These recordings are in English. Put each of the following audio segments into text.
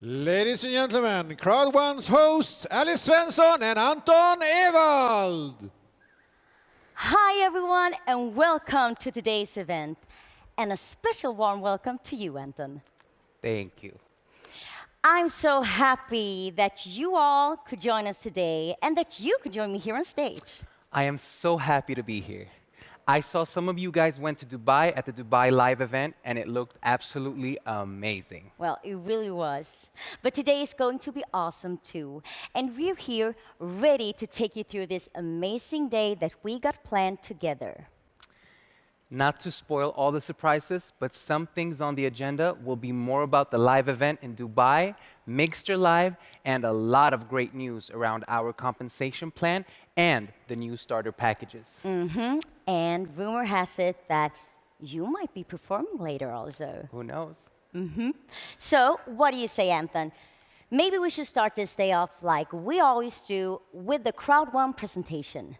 Ladies and gentlemen, CROWD1's hosts Alice Svensson and Anton Ewald. Hi everyone and welcome to today's event. And a special warm welcome to you, Anton. Thank you. I'm so happy that you all could join us today and that you could join me here on stage. I am so happy to be here. I saw some of you guys went to Dubai at the Dubai Live event, and it looked absolutely amazing. Well, it really was. But today is going to be awesome too. And we're here ready to take you through this amazing day that we got planned together. Not to spoil all the surprises, but some things on the agenda will be more about the live event in Dubai, Mixture Live, and a lot of great news around our compensation plan and the new starter packages. And rumor has it that you might be performing later also. Who knows? So, what do you say, Anton? Maybe we should start this day off like we always do with the CROWD1 presentation.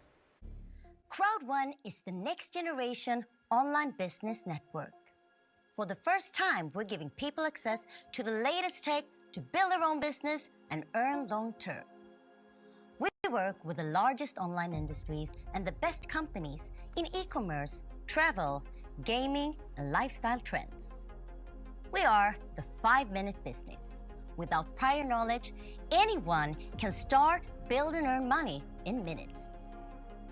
CROWD1 is the next generation online business network. For the first time, we're giving people access to the latest tech to build their own business and earn long term. We work with the largest online industries and the best companies in e-commerce, travel, gaming, and lifestyle trends. We are the 5-minute business. Without prior knowledge, anyone can start, build, and earn money in minutes.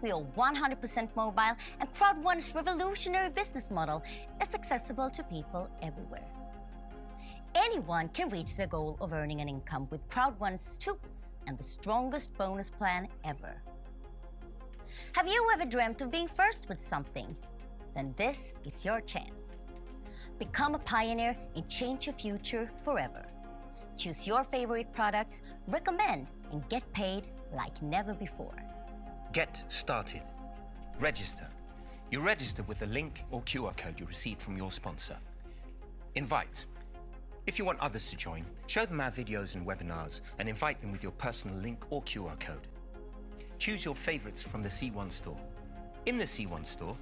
We are 100% mobile, and CROWD1's revolutionary business model is accessible to people everywhere. Anyone can reach their goal of earning an income with CROWD1's tools and the strongest bonus plan ever. Have you ever dreamt of being first with something? Then this is your chance. Become a pioneer and change your future forever. Choose your favorite products, recommend, and get paid like never before. Get started. Register. You register with the link or QR code you received from your sponsor. Invite. If you want others to join, show them our videos and webinars and invite them with your personal link or QR code. Choose your favorites from the C1 store. In the C1 store,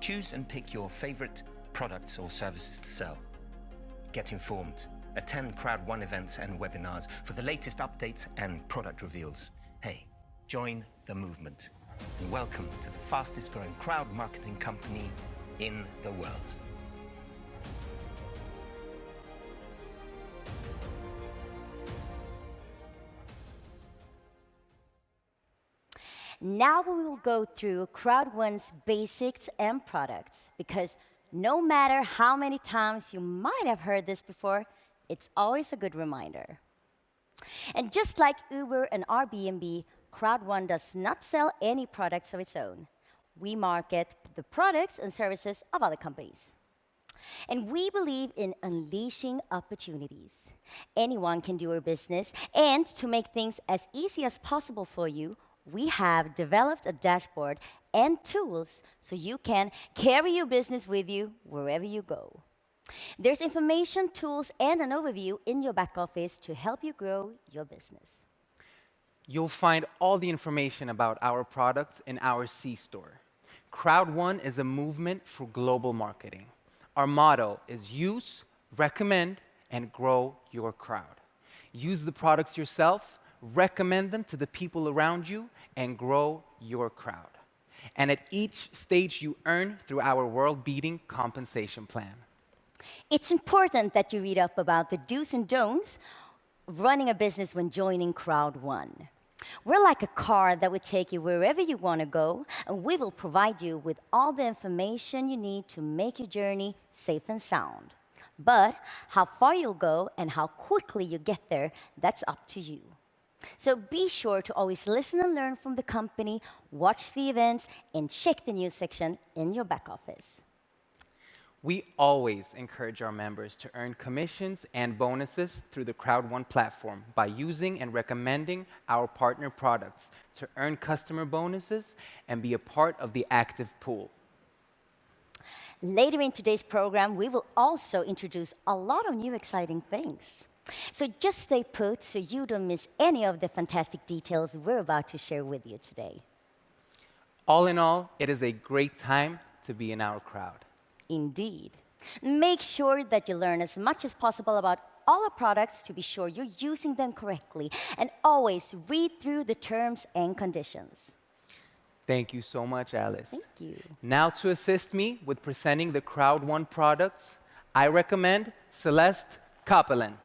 choose and pick your favorite products or services to sell. Get informed. Attend CROWD1 events and webinars for the latest updates and product reveals. Hey, join the movement. And welcome to the fastest growing crowd marketing company in the world. Now we will go through CROWD1's basics and products, because no matter how many times you might have heard this before, it's always a good reminder. And just like Uber and Airbnb, CROWD1 does not sell any products of its own. We market the products and services of other companies. And we believe in unleashing opportunities. Anyone can do a business, and to make things as easy as possible for you, we have developed a dashboard and tools so you can carry your business with you wherever you go. There's information, tools, and an overview in your back office to help you grow your business. You'll find all the information about our products in our C store. CROWD1 is a movement for global marketing. Our motto is use, recommend, and grow your crowd. Use the products yourself, recommend them to the people around you, and grow your crowd. And at each stage you earn through our world-beating compensation plan. It's important that you read up about the do's and don'ts of running a business when joining CROWD1. We're like a car that will take you wherever you want to go, and we will provide you with all the information you need to make your journey safe and sound. But how far you'll go and how quickly you get there, that's up to you. So be sure to always listen and learn from the company, watch the events, and check the news section in your back office. We always encourage our members to earn commissions and bonuses through the CROWD1 platform by using and recommending our partner products to earn customer bonuses and be a part of the active pool. Later in today's program, we will also introduce a lot of new exciting things. So just stay put so you don't miss any of the fantastic details we're about to share with you today. All in all, it is a great time to be in our crowd. Indeed. Make sure that you learn as much as possible about all our products to be sure you're using them correctly, and always read through the terms and conditions. Thank you so much, Alice. Thank you. Now, to assist me with presenting the CROWD1 products, I recommend Celeste Copeland.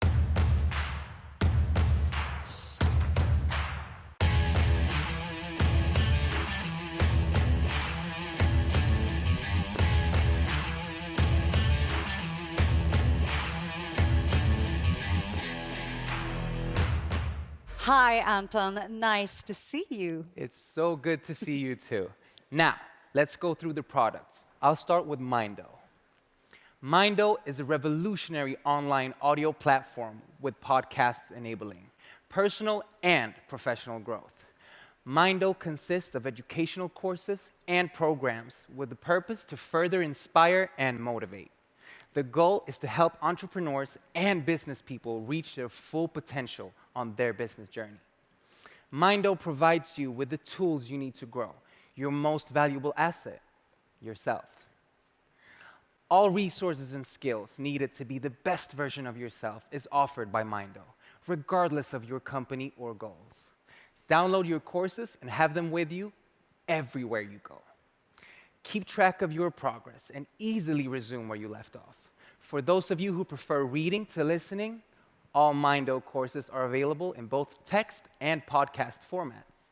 Hi, Anton. Nice to see you. It's so good to see you too. Now, let's go through the products. I'll start with Mindo. Mindo is a revolutionary online audio platform with podcasts enabling personal and professional growth. Mindo consists of educational courses and programs with the purpose to further inspire and motivate. The goal is to help entrepreneurs and business people reach their full potential on their business journey. Mindo provides you with the tools you need to grow, your most valuable asset, yourself. All resources and skills needed to be the best version of yourself is offered by Mindo, regardless of your company or goals. Download your courses and have them with you everywhere you go. Keep track of your progress and easily resume where you left off. For those of you who prefer reading to listening, all Mindo courses are available in both text and podcast formats.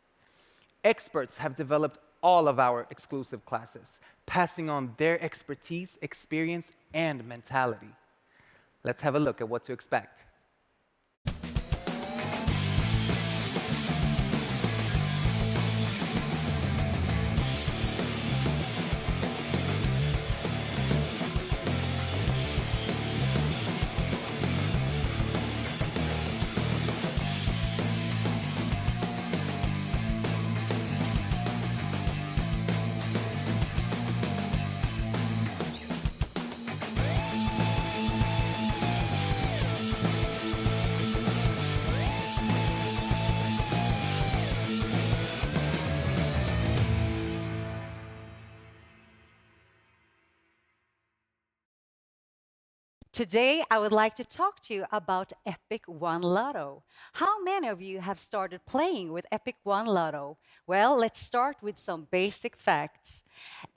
Experts have developed all of our exclusive classes, passing on their expertise, experience, and mentality. Let's have a look at what to expect. Today, I would like to talk to you about Epic One Lotto. How many of you have started playing with Epic One Lotto? Well, let's start with some basic facts.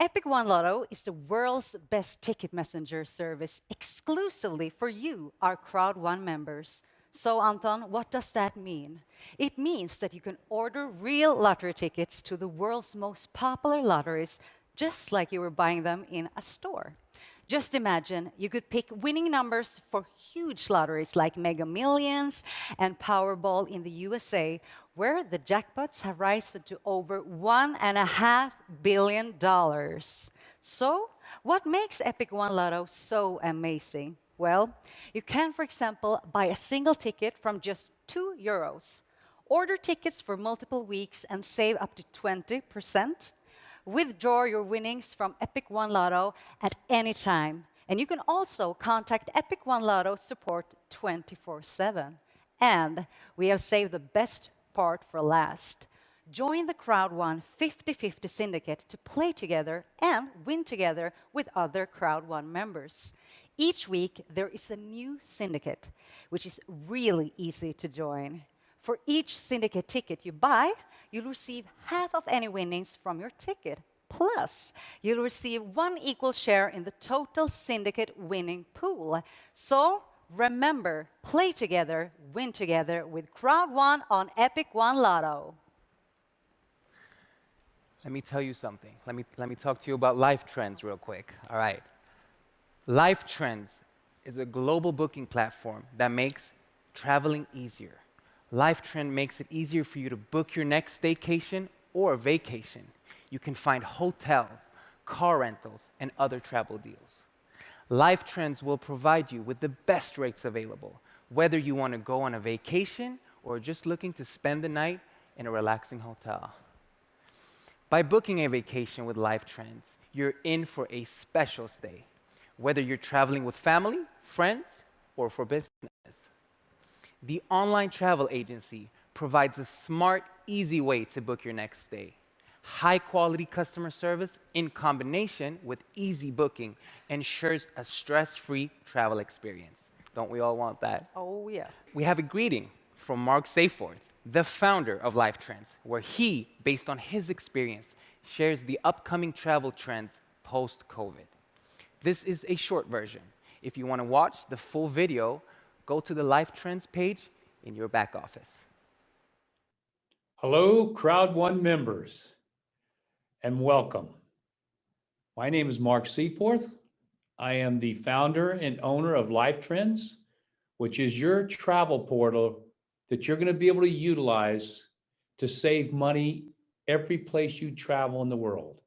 Epic One Lotto is the world's best ticket messenger service exclusively for you, our CROWD1 members. So, Anton, what does that mean? It means that you can order real lottery tickets to the world's most popular lotteries just like you were buying them in a store. Just imagine you could pick winning numbers for huge lotteries like Mega Millions and Powerball in the USA, where the jackpots have risen to over $1.5 billion. So, what makes Epic One Lotto so amazing? Well, you can, for example, buy a single ticket from just €2. Order tickets for multiple weeks and save up to 20%. Withdraw your winnings from Epic One Lotto at any time. And you can also contact Epic One Lotto support 24/7. And we have saved the best part for last. Join the CROWD1 50/50 syndicate to play together and win together with other CROWD1 members. Each week, there is a new syndicate, which is really easy to join. For each syndicate ticket you buy, you'll receive half of any winnings from your ticket. Plus, you'll receive one equal share in the total syndicate winning pool. So, remember, play together, win together with CROWD1 on Epic One Lotto. Let me tell you something. Let me talk to you about Life Trends real quick. All right. Life Trends is a global booking platform that makes traveling easier. Life Trend makes it easier for you to book your next staycation or vacation. You can find hotels, car rentals, and other travel deals. Life Trends will provide you with the best rates available, whether you want to go on a vacation or just looking to spend the night in a relaxing hotel. By booking a vacation with Life Trends, you're in for a special stay, whether you're traveling with family, friends, or for business. The online travel agency provides a smart, easy way to book your next stay. High-quality customer service in combination with easy booking ensures a stress-free travel experience. Don't we all want that? Oh, yeah. We have a greeting from Mark Sayforth, the founder of Life Trends, where he, based on his experience, shares the upcoming travel trends post-COVID. This is a short version. If you want to watch the full video, go to the Life Trends page in your back office. Hello, CROWD1 members, and welcome. My name is Mark Seaforth. I am the founder and owner of Life Trends, which is your travel portal that you're going to be able to utilize to save money every place you travel in the world.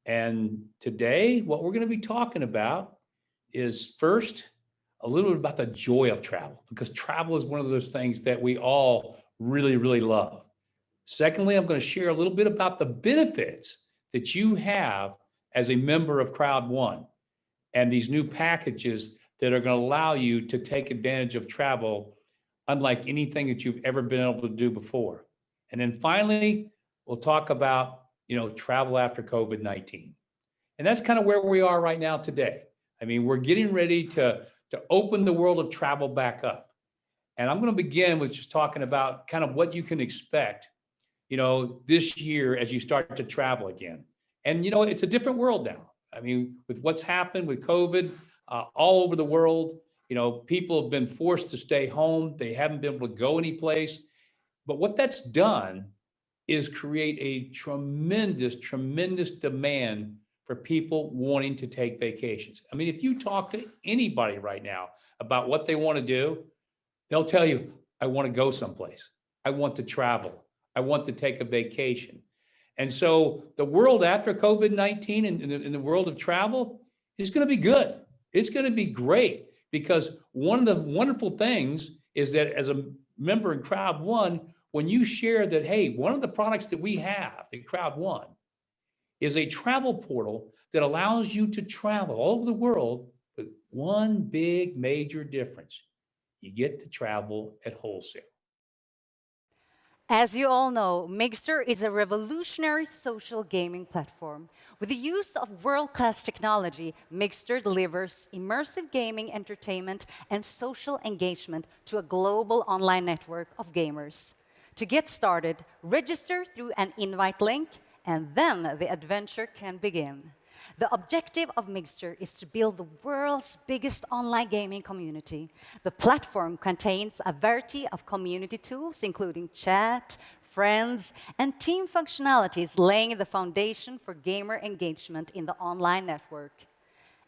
And today, what we're going to be talking about is first, a little bit about the joy of travel, because travel is one of those things that we all really, really love. Secondly, I'm going to share a little bit about the benefits that you have as a member of CROWD1 and these new packages that are going to allow you to take advantage of travel unlike anything that you've ever been able to do before. And then finally, we'll talk about, travel after COVID-19. And that's kind of where we are right now today. I mean, we're getting ready to open the world of travel back up. And I'm going to begin with just talking about kind of what you can expect, this year as you start to travel again. And, it's a different world now. I mean, with what's happened with COVID all over the world, people have been forced to stay home. They haven't been able to go anyplace. But what that's done is create a tremendous, tremendous demand for people wanting to take vacations. I mean, if you talk to anybody right now about what they want to do, they'll tell you, I want to go someplace. I want to travel. I want to take a vacation. And so the world after COVID-19 and in the world of travel is going to be good. It's going to be great, because one of the wonderful things is that as a member in CROWD1, when you share that, hey, one of the products that we have in CROWD1 is a travel portal that allows you to travel all over the world with one big major difference. You get to travel at wholesale. As you all know, Mixer is a revolutionary social gaming platform. With the use of world-class technology, Mixer delivers immersive gaming entertainment and social engagement to a global online network of gamers. To get started, register through an invite link, and then the adventure can begin. The objective of Mixer is to build the world's biggest online gaming community. The platform contains a variety of community tools, including chat, friends, and team functionalities, laying the foundation for gamer engagement in the online network.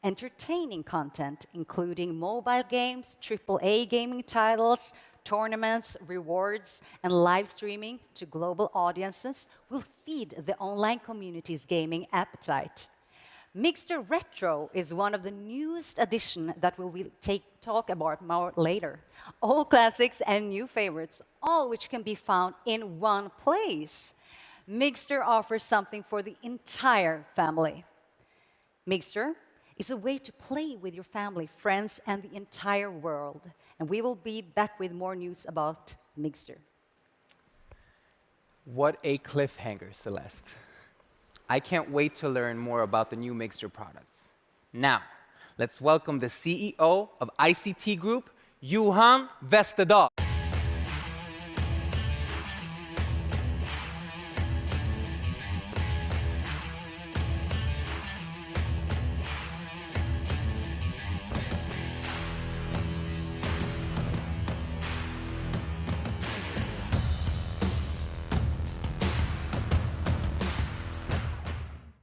Entertaining content, including mobile games, AAA gaming titles, tournaments, rewards, and live streaming to global audiences, will feed the online community's gaming appetite. Mixer Retro is one of the newest additions that we will talk about more later. All classics and new favorites, all which can be found in one place. Mixer offers something for the entire family. Mixer is a way to play with your family, friends, and the entire world. And we will be back with more news about Mixer. What a cliffhanger, Celeste. I can't wait to learn more about the new Mixer products. Now, let's welcome the CEO of ICT Group, Johan Westerdahl.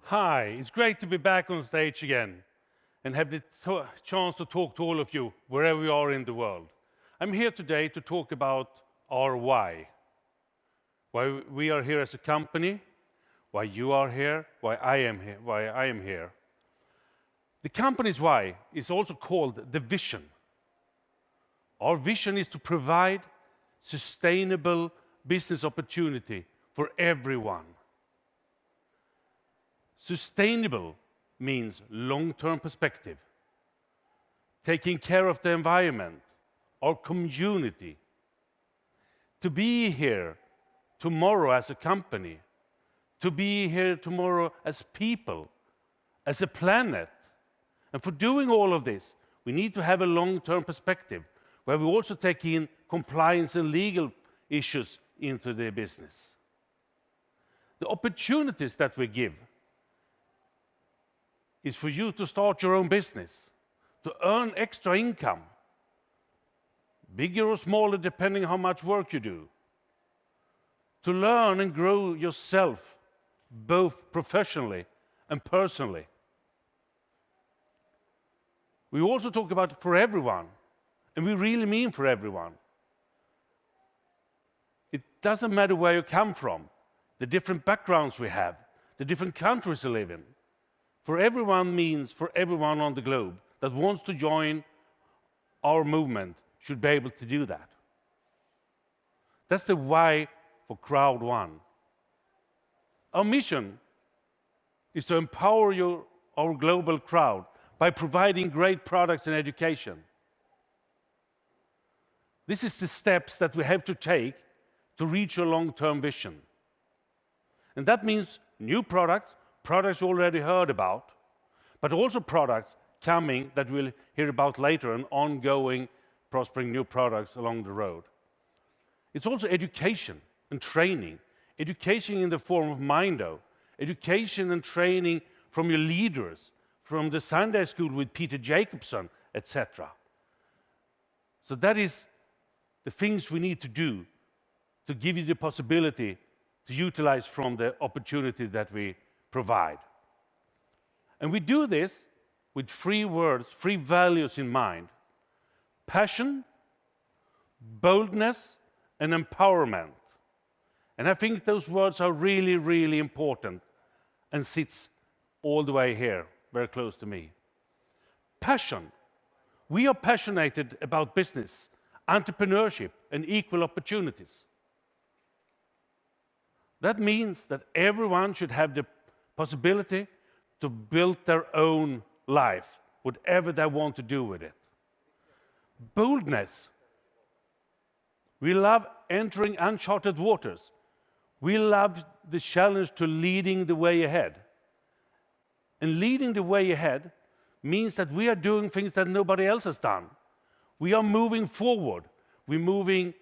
Hi, it's great to be back on stage again and have the chance to talk to all of you wherever you are in the world. I'm here today to talk about our why we are here as a company, why you are here, why I am here. The company's why is also called the vision. Our vision is to provide sustainable business opportunity for everyone. Sustainable means long-term perspective, taking care of the environment, our community. To be here tomorrow as a company, to be here tomorrow as people, as a planet. And for doing all of this, we need to have a long-term perspective where we also take in compliance and legal issues into the business. The opportunities that we give is for you to start your own business, to earn extra income, bigger or smaller depending how much work you do, to learn and grow yourself, both professionally and personally. We also talk about for everyone, and we really mean for everyone. It doesn't matter where you come from, the different backgrounds we have, the different countries we live in. For everyone means for everyone on the globe that wants to join our movement should be able to do that. That's the why for CROWD1. Our mission is to empower our global crowd by providing great products and education. This is the steps that we have to take to reach a long-term vision. And that means new products, products you already heard about, but also products coming that we'll hear about later, and ongoing, prospering new products along the road. It's also education and training. Education in the form of Mindo, education and training from your leaders, from the Sunday school with Peter Jacobson, etc. So that is the things we need to do to give you the possibility to utilize from the opportunity that we provide. And we do this with 3 words, 3 values in mind: passion, boldness, and empowerment. And I think those words are really, really important and sits all the way here, very close to me. Passion. We are passionate about business, entrepreneurship, and equal opportunities. That means that everyone should have the possibility to build their own life, whatever they want to do with it. Boldness. We love entering uncharted waters. We love the challenge to leading the way ahead. And leading the way ahead means that we are doing things that nobody else has done. We are moving forward. We're moving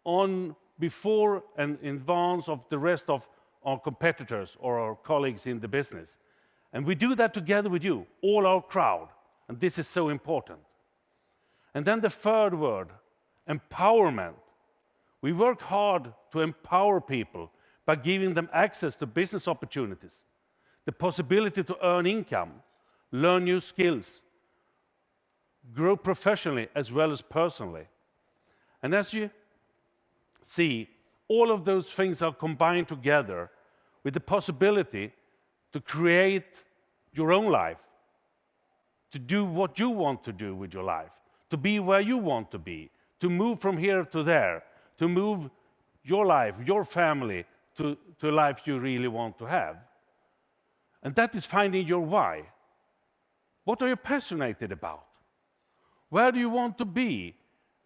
on before and in advance of the rest of our competitors or our colleagues in the business. And we do that together with you, all our crowd. And this is so important. And then the third word, empowerment. We work hard to empower people by giving them access to business opportunities, the possibility to earn income, learn new skills, grow professionally as well as personally. And as you see, all of those things are combined together with the possibility to create your own life, to do what you want to do with your life, to be where you want to be, to move from here to there, to move your life, your family, to a life you really want to have. And that is finding your why. What are you passionate about? Where do you want to be?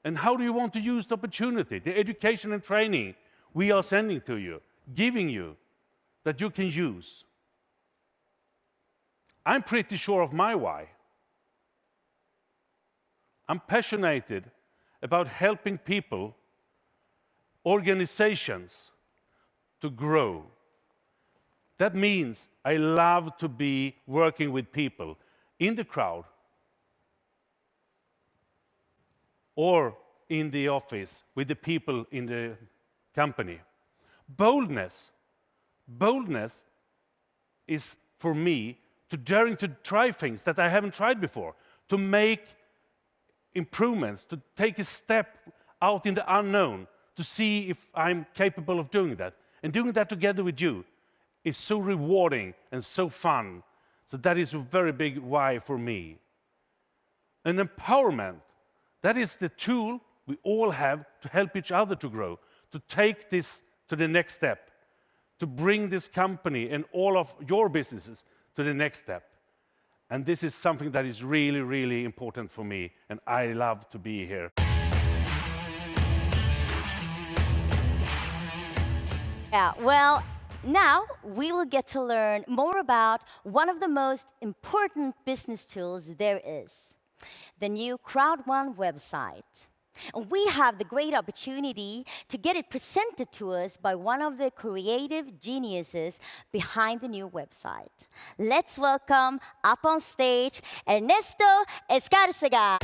And how do you want to use the opportunity, the education and training we are sending to you, giving you, that you can use? I'm pretty sure of my why. I'm passionate about helping people, organizations to grow. That means I love to be working with people in the crowd or in the office with the people in the company. Boldness. Boldness is, for me, to daring to try things that I haven't tried before, to make improvements, to take a step out in the unknown, to see if I'm capable of doing that. And doing that together with you is so rewarding and so fun. So that is a very big why for me. And empowerment, that is the tool we all have to help each other to grow, to take this to the next step, to bring this company and all of your businesses to the next step. And this is something that is really, really important for me, and I love to be here. Yeah, well, Now, we will get to learn more about one of the most important business tools there is, the new CROWD1 website. And we have the great opportunity to get it presented to us by one of the creative geniuses behind the new website. Let's welcome up on stage Ernesto Escárcega.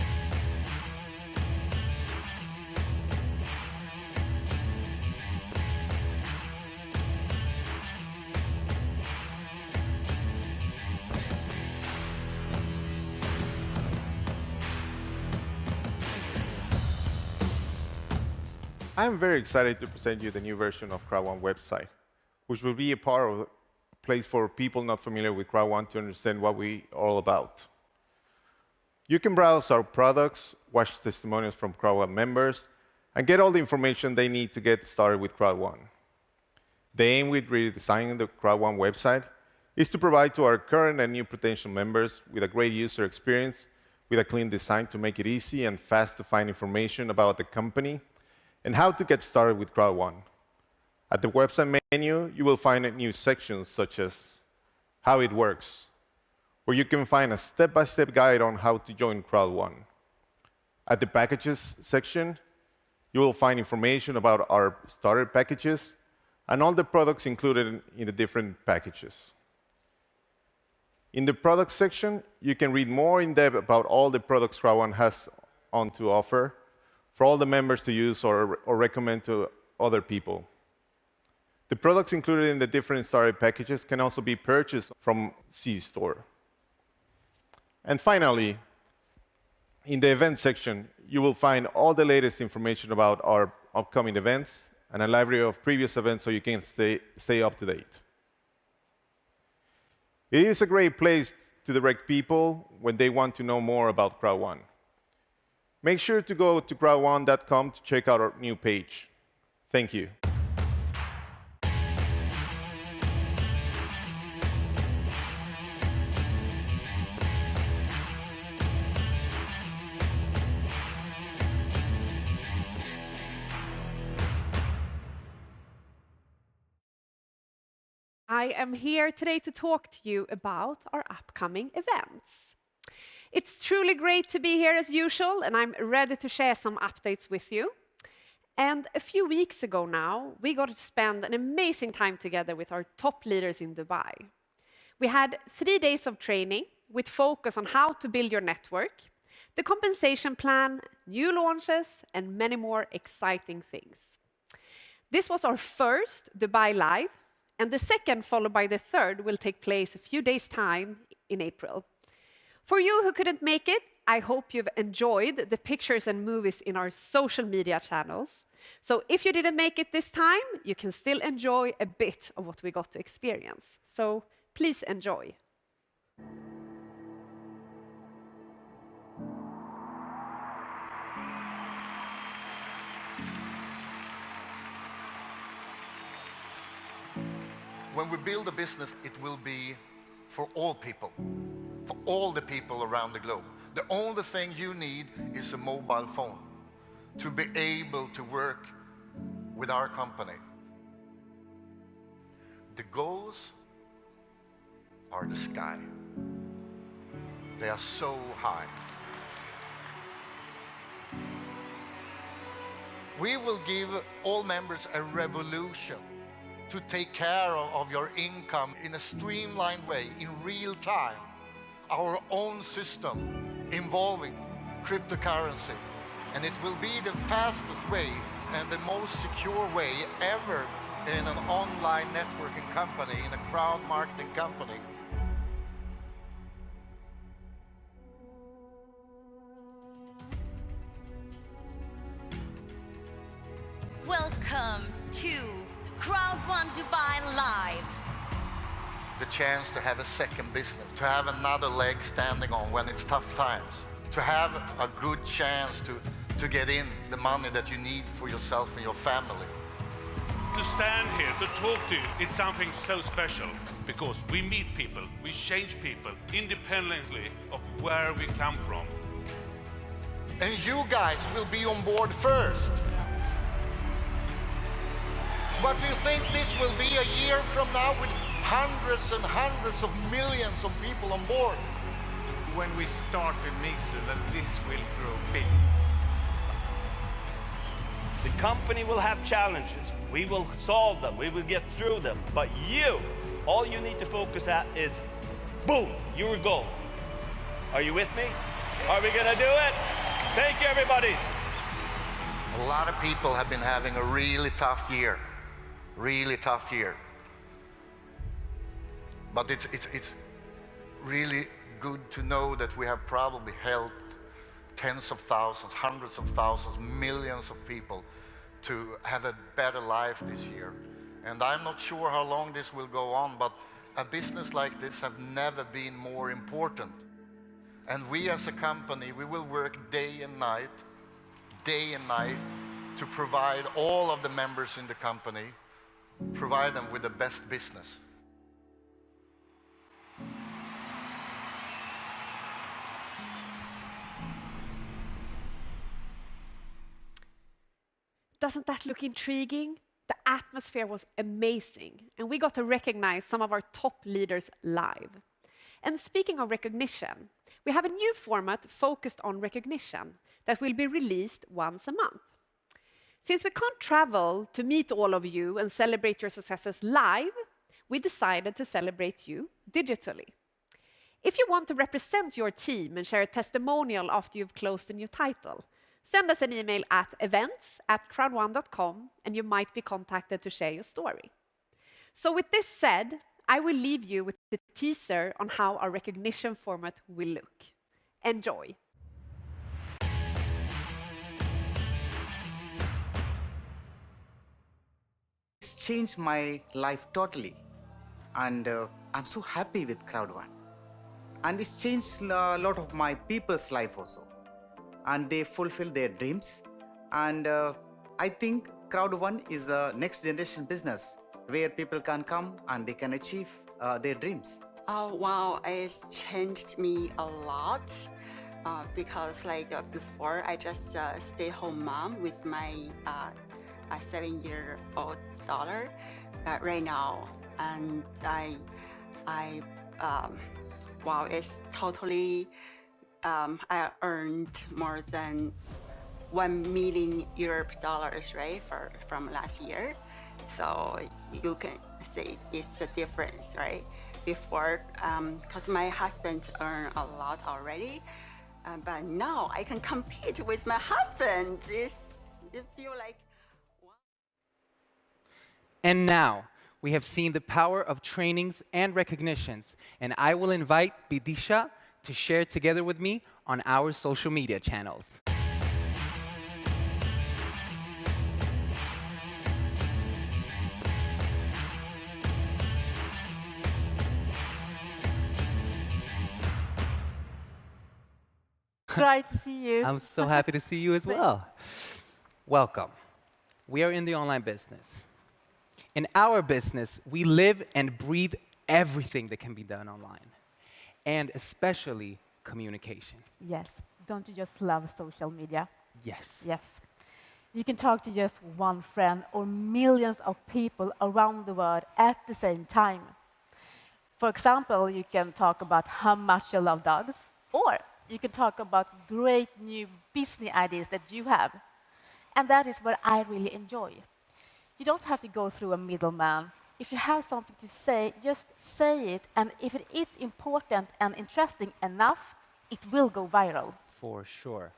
I'm very excited to present you the new version of CROWD1 website, which will be a part of a place for people not familiar with CROWD1 to understand what we're all about. You can browse our products, watch testimonials from CROWD1 members, and get all the information they need to get started with CROWD1. The aim with redesigning the CROWD1 website is to provide to our current and new potential members with a great user experience, with a clean design to make it easy and fast to find information about the company and how to get started with CROWD1. At the website menu, you will find new sections such as how it works, where you can find a step-by-step guide on how to join CROWD1. At the packages section, you will find information about our starter packages and all the products included in the different packages. In the products section, you can read more in depth about all the products CROWD1 has on to offer for all the members to use or recommend to other people. The products included in the different starter packages can also be purchased from C-Store. And finally, in the event section, you will find all the latest information about our upcoming events and a library of previous events so you can stay up to date. It is a great place to direct people when they want to know more about CROWD1. Make sure to go to crowd1.com to check out our new page. Thank you. I am here today to talk to you about our upcoming events. It's truly great to be here as usual, and I'm ready to share some updates with you. And a few weeks ago now, we got to spend an amazing time together with our top leaders in Dubai. We had 3 days of training with focus on how to build your network, the compensation plan, new launches, and many more exciting things. This was our first Dubai Live, and the second, followed by the third, will take place a few days' time in April. For you who couldn't make it, I hope you've enjoyed the pictures and movies in our social media channels. So if you didn't make it this time, you can still enjoy a bit of what we got to experience. So please enjoy. When we build a business, it will be for all people, for all the people around the globe. The only thing you need is a mobile phone to be able to work with our company. The goals are the sky. They are so high. We will give all members a revolution to take care of your income in a streamlined way, in real time. Our own system involving cryptocurrency. And it will be the fastest way and the most secure way ever in an online networking company, in a crowd marketing company. Welcome to CROWD1 Dubai Live. The chance to have a second business, to have another leg standing on when it's tough times, to have a good chance to get in the money that you need for yourself and your family. To stand here, to talk to you, it's something so special because we meet people, we change people independently of where we come from. And you guys will be on board first. But do you think this will be a year from now with hundreds and hundreds of millions of people on board? When we start with Mixer, that this will grow big. The company will have challenges. We will solve them. We will get through them. But you, all you need to focus at is, boom, your goal. Are you with me? Are we going to do it? Thank you, everybody. A lot of people have been having a really tough year. Really tough year. But it's really good to know that we have probably helped tens of thousands, hundreds of thousands, millions of people to have a better life this year. And I'm not sure how long this will go on, but a business like this have never been more important. And we as a company, we will work day and night to provide all of the members in the company, provide them with the best business. Doesn't that look intriguing? The atmosphere was amazing, and we got to recognize some of our top leaders live. And speaking of recognition, we have a new format focused on recognition that will be released once a month. Since we can't travel to meet all of you and celebrate your successes live, we decided to celebrate you digitally. If you want to represent your team and share a testimonial after you've closed a new title, send us an email at events@crowd1.com and you might be contacted to share your story. So with this said, I will leave you with the teaser on how our recognition format will look. Enjoy. It's changed my life totally, and I'm so happy with CROWD1. And it's changed a lot of my people's life also, and they fulfill their dreams. And I think CROWD1 is the next generation business where people can come and they can achieve their dreams. Oh wow, it's changed me a lot because before I just stay-home mom with my 7-year-old daughter right now, and wow, it's totally I earned more than $1 million right from last year. So you can see it's the difference, right? Before, because my husband earned a lot already, but now I can compete with my husband. It feels like. And now, we have seen the power of trainings and recognitions, and I will invite Bidisha to share together with me on our social media channels. Great to see you. I'm so happy to see you as well. Welcome. We are in the online business. In our business, we live and breathe everything that can be done online, and especially communication. Yes. Don't you just love social media? Yes. Yes. You can talk to just one friend or millions of people around the world at the same time. For example, you can talk about how much you love dogs, or you can talk about great new business ideas that you have. And that is what I really enjoy. You don't have to go through a middleman. If you have something to say, just say it, and if it is important and interesting enough, it will go viral. For sure.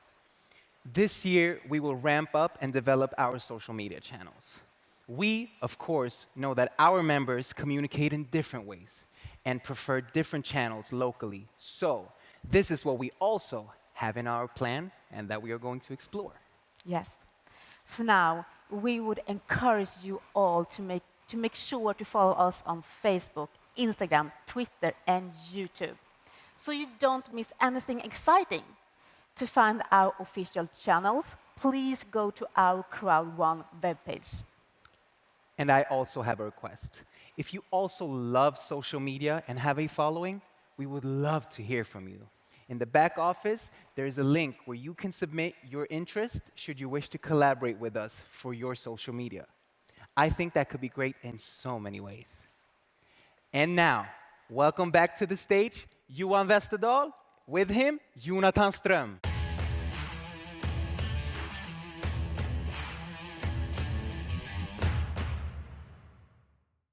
This year, we will ramp up and develop our social media channels. We, of course, know that our members communicate in different ways and prefer different channels locally. So, this is what we also have in our plan and that we are going to explore. Yes. For now, we would encourage you all to make sure to follow us on Facebook, Instagram, Twitter, and YouTube, so you don't miss anything exciting. To find our official channels, please go to our CROWD1 webpage. And I also have a request. If you also love social media and have a following, we would love to hear from you. In the back office, there is a link where you can submit your interest should you wish to collaborate with us for your social media. I think that could be great in so many ways. And now, welcome back to the stage, Johan Westerdahl. With him, Jonathan Ström.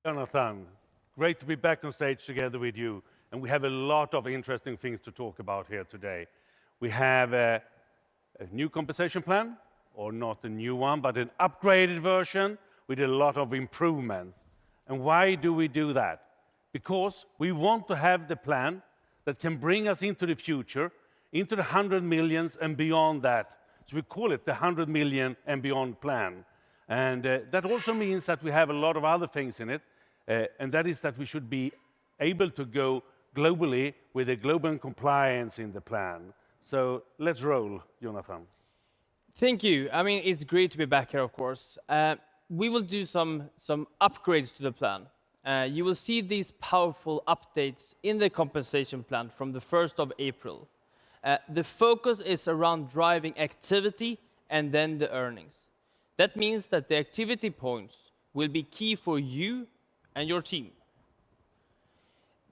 Jonathan, great to be back on stage together with you. And we have a lot of interesting things to talk about here today. We have a new compensation plan, or not a new one, but an upgraded version with a lot of improvements. And why do we do that? Because we want to have the plan that can bring us into the future, into the 100 millions and beyond that. So we call it the 100 million and beyond plan. And that also means that we have a lot of other things in it, and that is that we should be able to go globally with a global compliance in the plan. So let's roll, Jonathan. Thank you. I mean, it's great to be back here, of course. We will do some upgrades to the plan. You will see these powerful updates in the compensation plan from the 1st of April. The focus is around driving activity and then the earnings. That means that the activity points will be key for you and your team.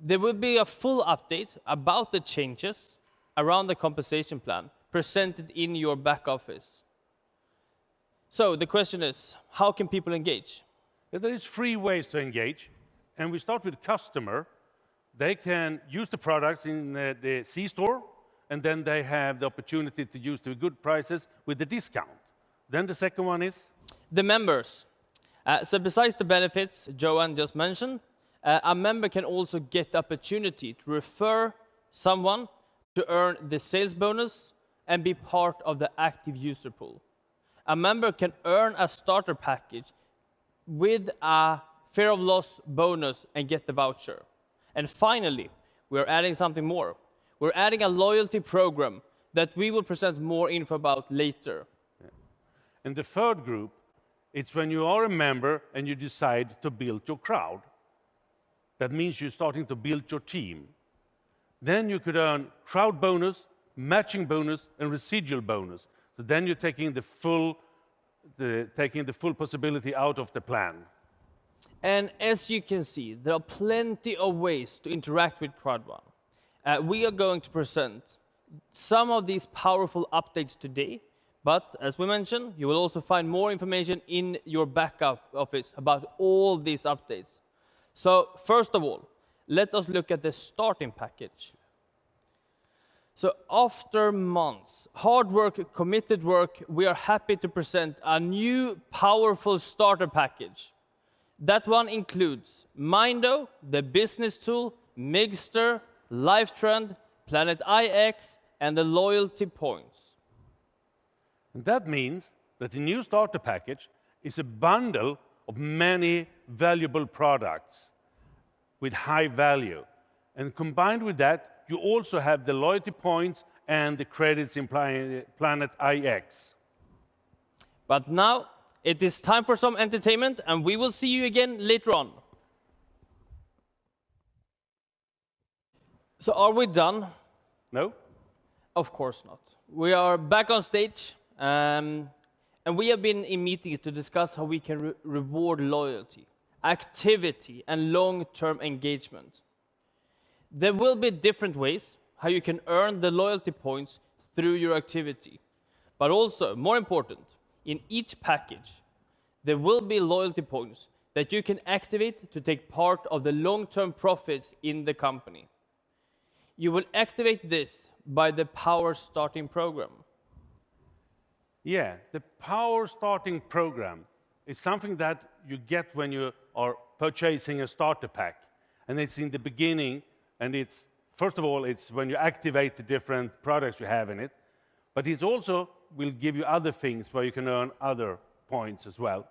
There will be a full update about the changes around the compensation plan presented in your back office. So the question is, how can people engage? There is 3 ways to engage, and we start with customer. They can use the products in the C-store, and then they have the opportunity to use the good prices with the discount. Then the second one is? The members. So besides the benefits Johan just mentioned, a member can also get the opportunity to refer someone to earn the sales bonus and be part of the active user pool. A member can earn a starter package with a fear of loss bonus and get the voucher. And finally, we're adding something more. We're adding a loyalty program that we will present more info about later. And the third group, it's when you are a member and you decide to build your crowd. That means you're starting to build your team. Then you could earn crowd bonus, matching bonus, and residual bonus. So then you're taking the full possibility out of the plan. And as you can see, there are plenty of ways to interact with CROWD1. We are going to present some of these powerful updates today, but as we mentioned, you will also find more information in your backup office about all these updates. So first of all, let us look at the starting package. So after months, hard work, committed work, we are happy to present a new powerful starter package. That one includes Mindo, the business tool, Migster, LifeTrend, Planet IX, and the loyalty points. And that means that the new starter package is a bundle of many valuable products with high value. And combined with that, you also have the loyalty points and the credits in Planet IX. But now, it is time for some entertainment, and we will see you again later on. So are we done? No. Of course not. We are back on stage, and we have been in meetings to discuss how we can reward loyalty, activity, and long-term engagement. There will be different ways how you can earn the loyalty points through your activity. But also, more important, in each package, there will be loyalty points that you can activate to take part of the long-term profits in the company. You will activate this by the Power Starting Program. Yeah, the Power Starting Program is something that you get when you are purchasing a starter pack. And it's in the beginning, and it's, first of all, it's when you activate the different products you have in it. But it also will give you other things where you can earn other points as well.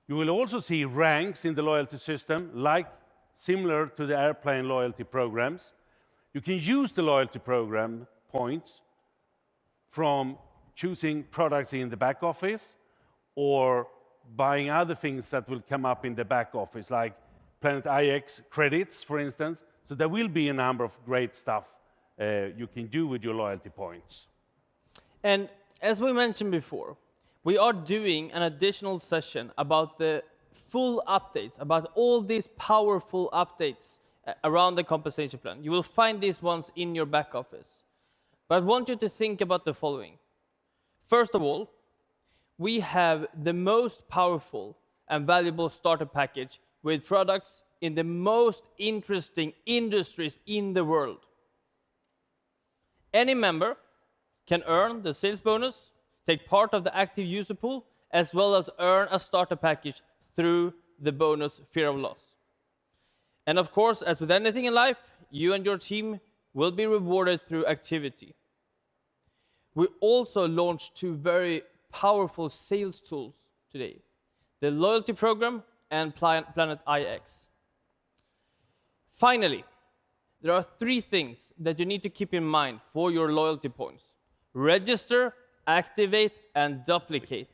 You will also see ranks in the loyalty system, like similar to the airplane loyalty programs. You can use the loyalty program points from choosing products in the back office or buying other things that will come up in the back office, like Planet IX credits, for instance. So there will be a number of great stuff you can do with your loyalty points. And as we mentioned before, we are doing an additional session about the full updates, about all these powerful updates around the compensation plan. You will find these ones in your back office. But I want you to think about the following. First of all, we have the most powerful and valuable starter package with products in the most interesting industries in the world. Any member can earn the sales bonus, take part of the active user pool, as well as earn a starter package through the bonus Fear of Loss. And of course, as with anything in life, you and your team will be rewarded through activity. We also launched 2 very powerful sales tools today, the loyalty program and Planet IX. Finally, there are 3 things that you need to keep in mind for your loyalty points. Register, activate, and duplicate.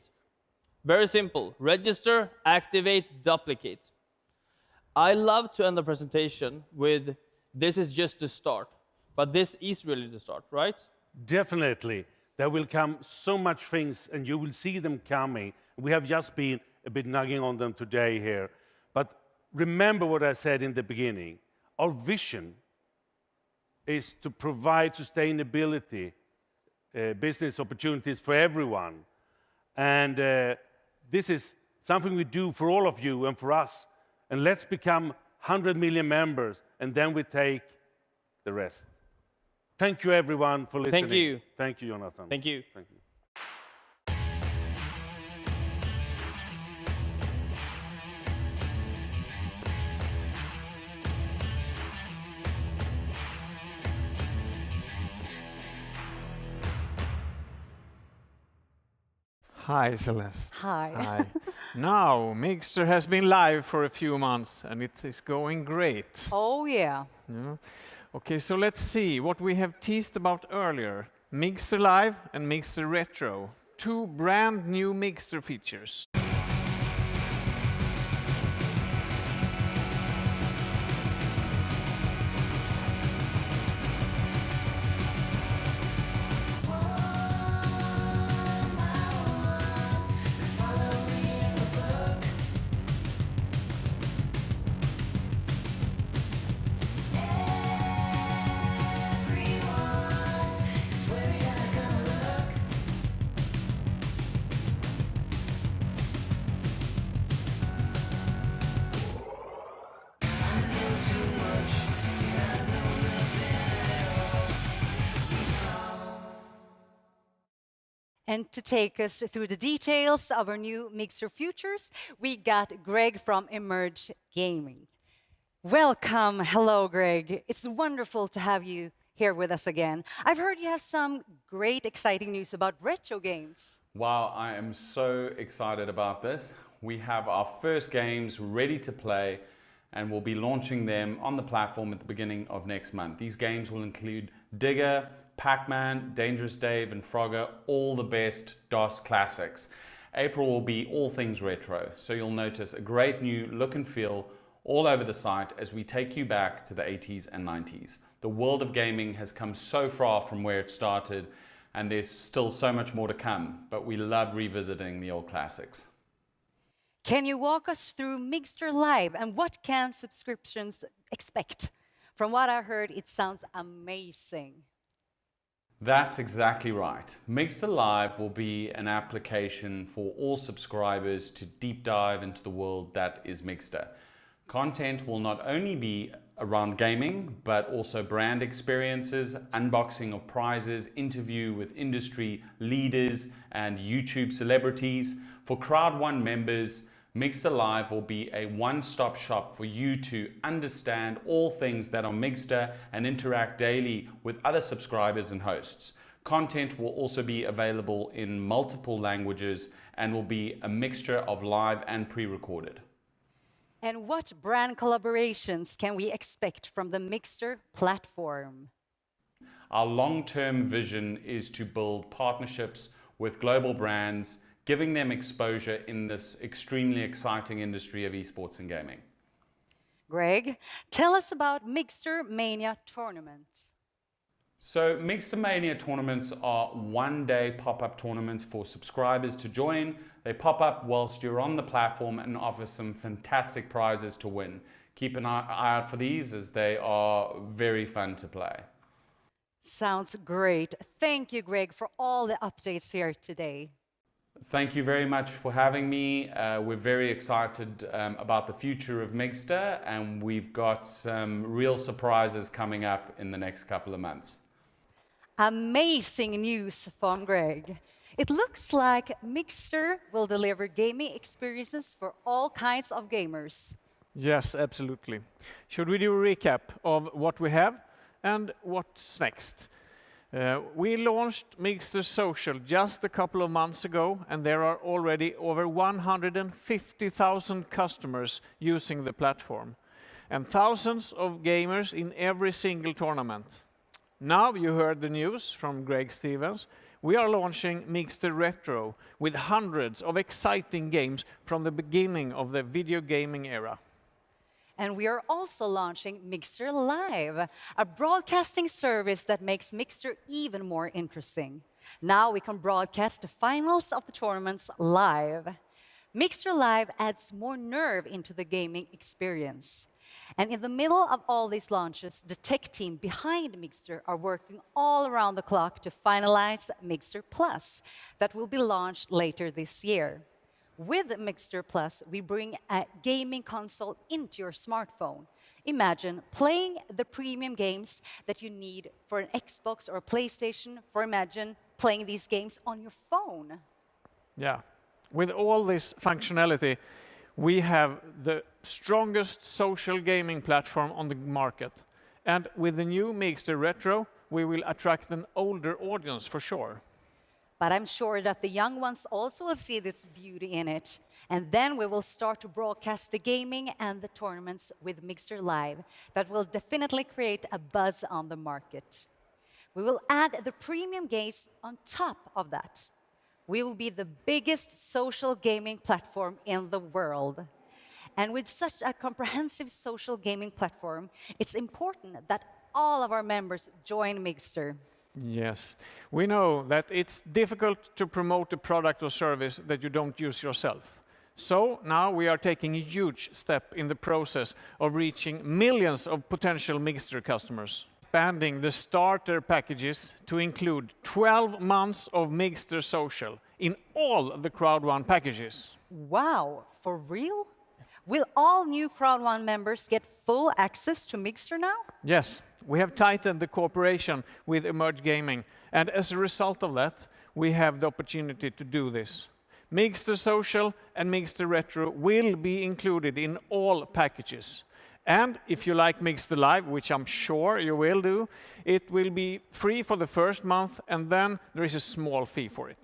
Very simple. Register, activate, duplicate. I love to end the presentation with, this is just the start. But this is really the start, right? Definitely. There will come so much things, and you will see them coming. We have just been a bit nagging on them today here. But remember what I said in the beginning. Our vision is to provide sustainability, business opportunities for everyone. And this is something we do for all of you and for us. And let's become 100 million members, and then we take the rest. Thank you, everyone, for listening. Thank you. Thank you, Jonathan. Thank you. Thank you. Hi, Celeste. Hi. Hi. Now, Mixter has been live for a few months, and it is going great. Oh, yeah. Yeah. Okay, so let's see what we have teased about earlier. Mixter Live and Mixter Retro, 2 brand new Mixter features. And to take us through the details of our new Mixer Futures, we got Greg from Emerge Gaming. Welcome. Hello, Greg. It's wonderful to have you here with us again. I've heard you have some great, exciting news about retro games. Wow, I am so excited about this. We have our first games ready to play, and we'll be launching them on the platform at the beginning of next month. These games will include Digger, Pac-Man, Dangerous Dave, and Frogger, all the best DOS classics. April will be all things retro, so you'll notice a great new look and feel all over the site as we take you back to the 80s and 90s. The world of gaming has come so far from where it started, and there's still so much more to come, but we love revisiting the old classics. Can you walk us through Mixter Live and what can subscriptions expect? From what I heard, it sounds amazing. That's exactly right. Mixer Live will be an application for all subscribers to deep dive into the world that is Mixter. Content will not only be around gaming, but also brand experiences, unboxing of prizes, interview with industry leaders and YouTube celebrities. For CROWD1 members, Mixer Live will be a one-stop shop for you to understand all things that are Mixter and interact daily with other subscribers and hosts. Content will also be available in multiple languages and will be a mixture of live and pre-recorded. And what brand collaborations can we expect from the Mixter platform? Our long-term vision is to build partnerships with global brands, giving them exposure in this extremely exciting industry of esports and gaming. Greg, tell us about Mixter Mania tournaments. So Mixer Mania tournaments are one-day pop-up tournaments for subscribers to join. They pop up whilst you're on the platform and offer some fantastic prizes to win. Keep an eye out for these as they are very fun to play. Sounds great. Thank you, Greg, for all the updates here today. Thank you very much for having me. We're very excited about the future of Mixter, and we've got some real surprises coming up in the next couple of months. Amazing news from Greg. It looks like Mixter will deliver gaming experiences for all kinds of gamers. Yes, absolutely. Should we do a recap of what we have and what's next? We launched Mixter Social just a couple of months ago, and there are already over 150,000 customers using the platform, and thousands of gamers in every single tournament. Now you heard the news from Greg Stevens. We are launching Mixter Retro with hundreds of exciting games from the beginning of the video gaming era. And we are also launching Mixter Live, a broadcasting service that makes Mixter even more interesting. Now we can broadcast the finals of the tournaments live. Mixter Live adds more nerve into the gaming experience. And in the middle of all these launches, the tech team behind Mixter are working all around the clock to finalize Mixter Plus that will be launched later this year. With Mixter Plus, we bring a gaming console into your smartphone. Imagine playing the premium games that you need for an Xbox or a PlayStation, or imagine playing these games on your phone. Yeah, with all this functionality, we have the strongest social gaming platform on the market. And with the new Mixter Retro, we will attract an older audience for sure. But I'm sure that the young ones also will see this beauty in it. And then we will start to broadcast the gaming and the tournaments with Mixter Live that will definitely create a buzz on the market. We will add the premium games on top of that. We will be the biggest social gaming platform in the world. And with such a comprehensive social gaming platform, it's important that all of our members join Mixter. Yes, we know that it's difficult to promote a product or service that you don't use yourself. So now we are taking a huge step in the process of reaching millions of potential Mixter customers. Expanding the starter packages to include 12 months of Mixter Social in all the CROWD1 packages. Wow, for real? Will all new CROWD1 members get full access to Mixter now? Yes, we have tightened the cooperation with Emerge Gaming, and as a result of that, we have the opportunity to do this. Mixter Social and Mixter Retro will be included in all packages. And if you like Mixter Live, which I'm sure you will do, it will be free for the first month, and then there is a small fee for it.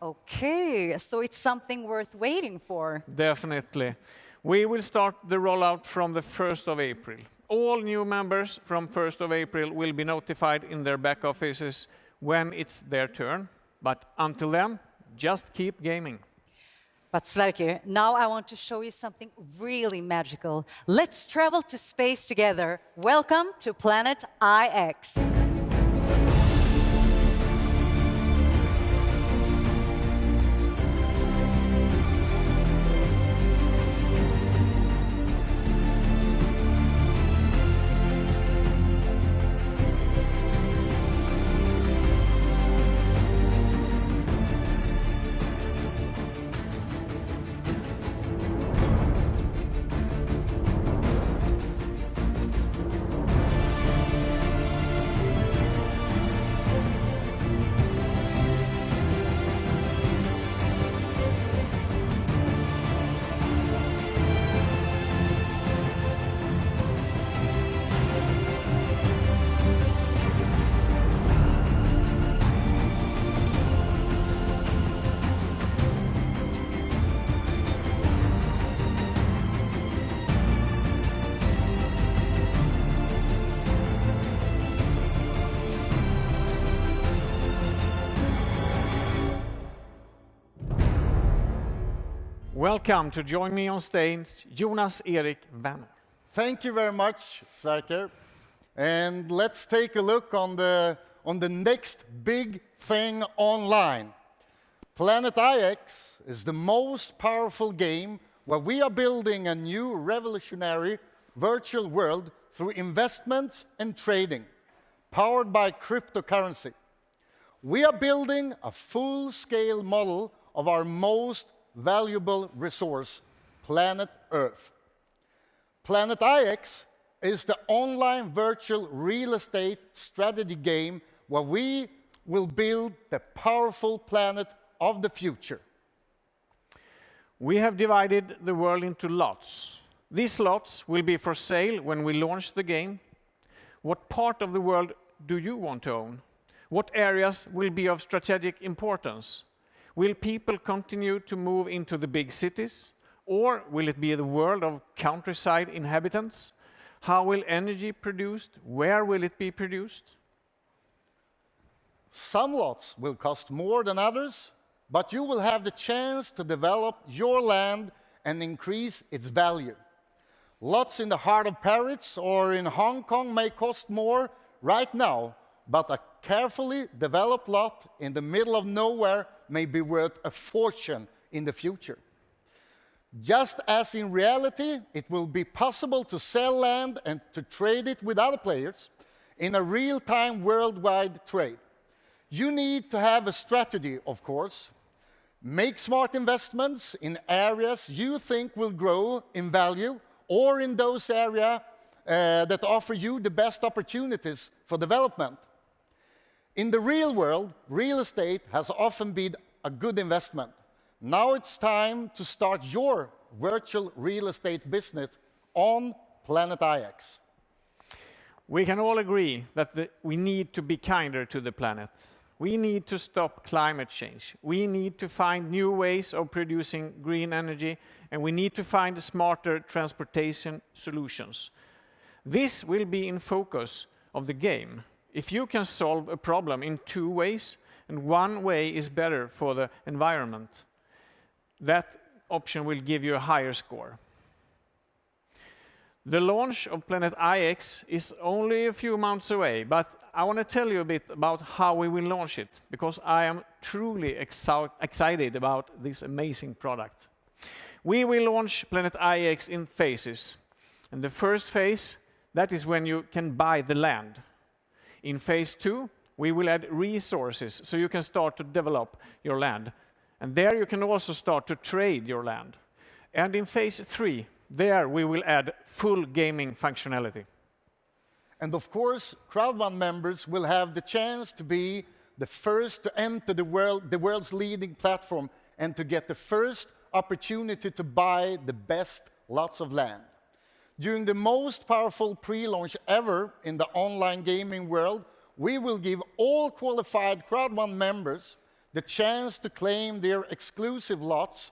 Okay, so it's something worth waiting for. Definitely. We will start the rollout from the 1st of April. All new members from 1st of April will be notified in their back offices when it's their turn. But until then, just keep gaming. But Sverker, now I want to show you something really magical. Let's travel to space together. Welcome to Planet IX. Welcome to join me on stage, Jonas Erik Werner. Thank you very much, Sverker. And let's take a look on the on the next big thing online. Planet IX is the most powerful game where we are building a new revolutionary virtual world through investments and trading, powered by cryptocurrency. We are building a full-scale model of our most valuable resource, planet Earth. Planet IX is the online virtual real estate strategy game where we will build the powerful planet of the future. We have divided the world into lots. These lots will be for sale when we launch the game. What part of the world do you want to own? What areas will be of strategic importance? Will people continue to move into the big cities? Or will it be the world of countryside inhabitants? How will energy be produced? Where will it be produced? Some lots will cost more than others, but you will have the chance to develop your land and increase its value. Lots in the heart of Paris or in Hong Kong may cost more right now, but a carefully developed lot in the middle of nowhere may be worth a fortune in the future. Just as in reality, it will be possible to sell land and to trade it with other players in a real-time worldwide trade. You need to have a strategy, of course. Make smart investments in areas you think will grow in value or in those areas that offer you the best opportunities for development. In the real world, real estate has often been a good investment. Now it's time to start your virtual real estate business on Planet IX. We can all agree that we need to be kinder to the planet. We need to stop climate change. We need to find new ways of producing green energy, and we need to find smarter transportation solutions. This will be in focus of the game. If you can solve a problem in two ways, and one way is better for the environment, that option will give you a higher score. The launch of Planet IX is only a few months away, but I want to tell you a bit about how we will launch it, because I am truly excited about this amazing product. We will launch Planet IX in phases. And the first phase, that is when you can buy the land. In phase 2, we will add resources so you can start to develop your land. And there you can also start to trade your land. And in phase 3, there we will add full gaming functionality. And of course, CROWD1 members will have the chance to be the first to enter the world's leading platform and to get the first opportunity to buy the best lots of land. During the most powerful pre-launch ever in the online gaming world, we will give all qualified CROWD1 members the chance to claim their exclusive lots.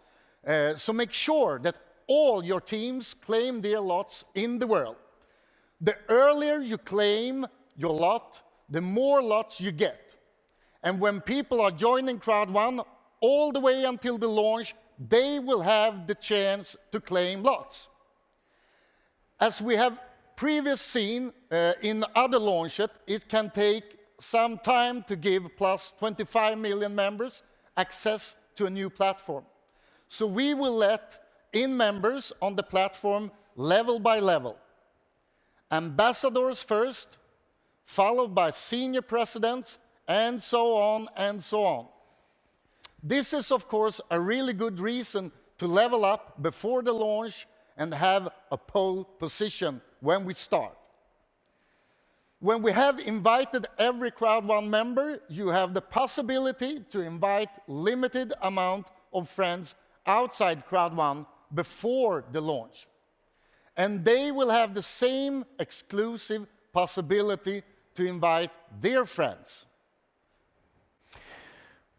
So make sure that all your teams claim their lots in the world. The earlier you claim your lot, the more lots you get. And when people are joining CROWD1 all the way until the launch, they will have the chance to claim lots. As we have previously seen in other launches, it can take some time to give plus 25 million members access to a new platform. So we will let in members on the platform level by level. Ambassadors first, followed by senior presidents, and so on and so on. This is, of course, a really good reason to level up before the launch and have a pole position when we start. When we have invited every CROWD1 member, you have the possibility to invite limited amount of friends outside CROWD1 before the launch. And they will have the same exclusive possibility to invite their friends.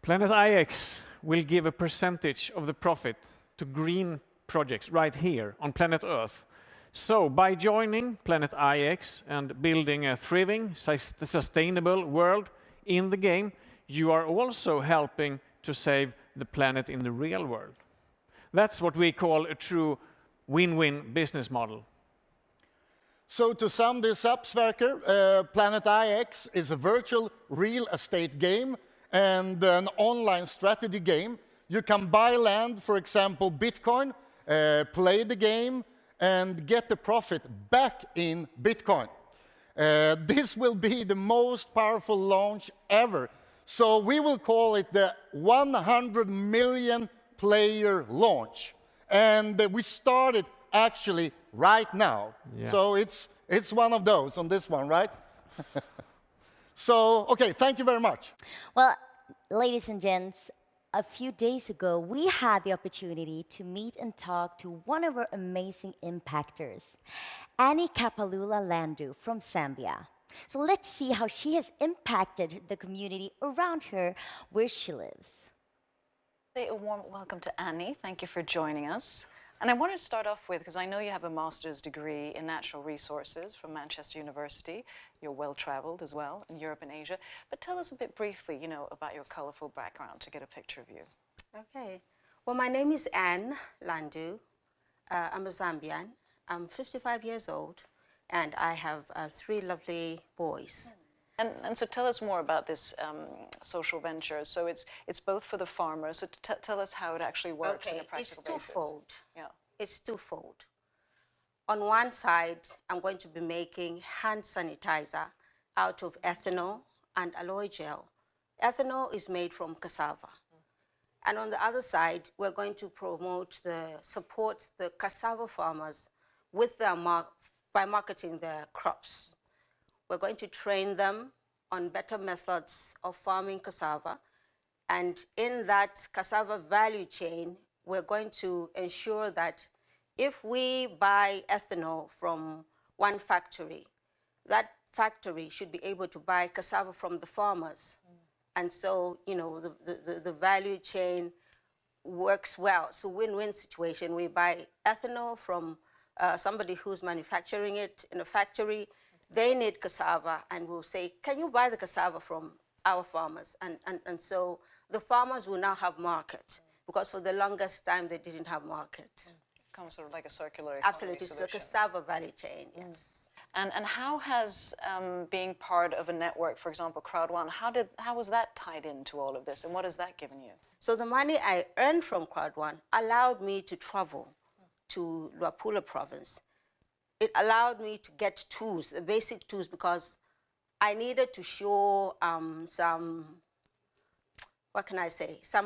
Planet IX will give a percentage of the profit to green projects right here on planet Earth. So by joining Planet IX and building a thriving, sustainable world in the game, you are also helping to save the planet in the real world. That's what we call a true win-win business model. So to sum this up, Sverker, Planet IX is a virtual real estate game and an online strategy game. You can buy land, for example, Bitcoin, play the game, and get the profit back in Bitcoin. This will be the most powerful launch ever. So we will call it the 100 million player launch. And we started actually right now. Yeah. So it's one of those on this one, right? So, okay, thank you very much. Well, ladies and gents, a few days ago, we had the opportunity to meet and talk to one of our amazing impactors, Annie Kapalula Landu from Zambia. So let's see how she has impacted the community around her where she lives. A warm welcome to Annie. Thank you for joining us. And I wanted to start off with, because I know you have a master's degree in natural resources from Manchester University. You're well-traveled as well in Europe and Asia. But tell us a bit briefly, about your colorful background to get a picture of you. Okay. Well, my name is Anne Landu. I'm a Zambian. I'm 55 years old, and I have 3 lovely boys. And so tell us more about this social venture. So it's both for the farmers. So tell us how it actually works on a practical basis. It's twofold. Yeah. It's twofold. On one side, I'm going to be making hand sanitizer out of ethanol and aloe gel. Ethanol is made from cassava. And on the other side, we're going to support the cassava farmers with by marketing their crops. We're going to train them on better methods of farming cassava. And in that cassava value chain, we're going to ensure that if we buy ethanol from one factory, that factory should be able to buy cassava from the farmers. And so, the value chain works well. So win-win situation. We buy ethanol from somebody who's manufacturing it in a factory. They need cassava, and we'll say, can you buy the cassava from our farmers? And so the farmers will now have market, because for the longest time they didn't have market. It becomes sort of like a circular economy Absolutely, it's the cassava value chain, yes. And how has being part of a network, for example, CROWD1, how was that tied into all of this, and what has that given you? So the money I earned from CROWD1 allowed me to travel to Luapula province. It allowed me to get tools, the basic tools, because I needed to show some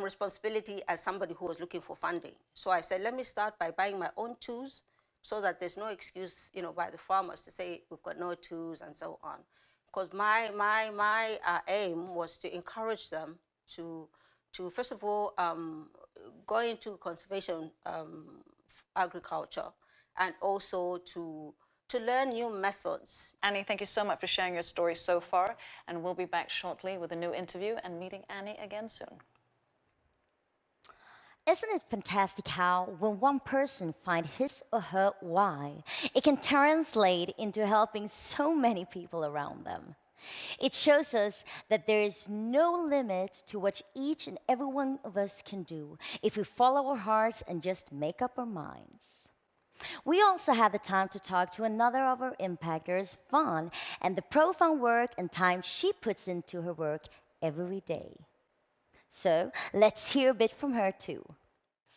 responsibility as somebody who was looking for funding. So I said, let me start by buying my own tools so that there's no excuse, by the farmers to say we've got no tools and so on. Because my aim was to encourage them to first of all, go into conservation agriculture, and also to learn new methods. Annie, thank you so much for sharing your story so far, and we'll be back shortly with a new interview and meeting Annie again soon. Isn't it fantastic how, when one person finds his or her why, it can translate into helping so many people around them? It shows us that there is no limit to what each and every one of us can do if we follow our hearts and just make up our minds. We also had the time to talk to another of our impactors, Fawn, and the profound work and time she puts into her work every day. So let's hear a bit from her too.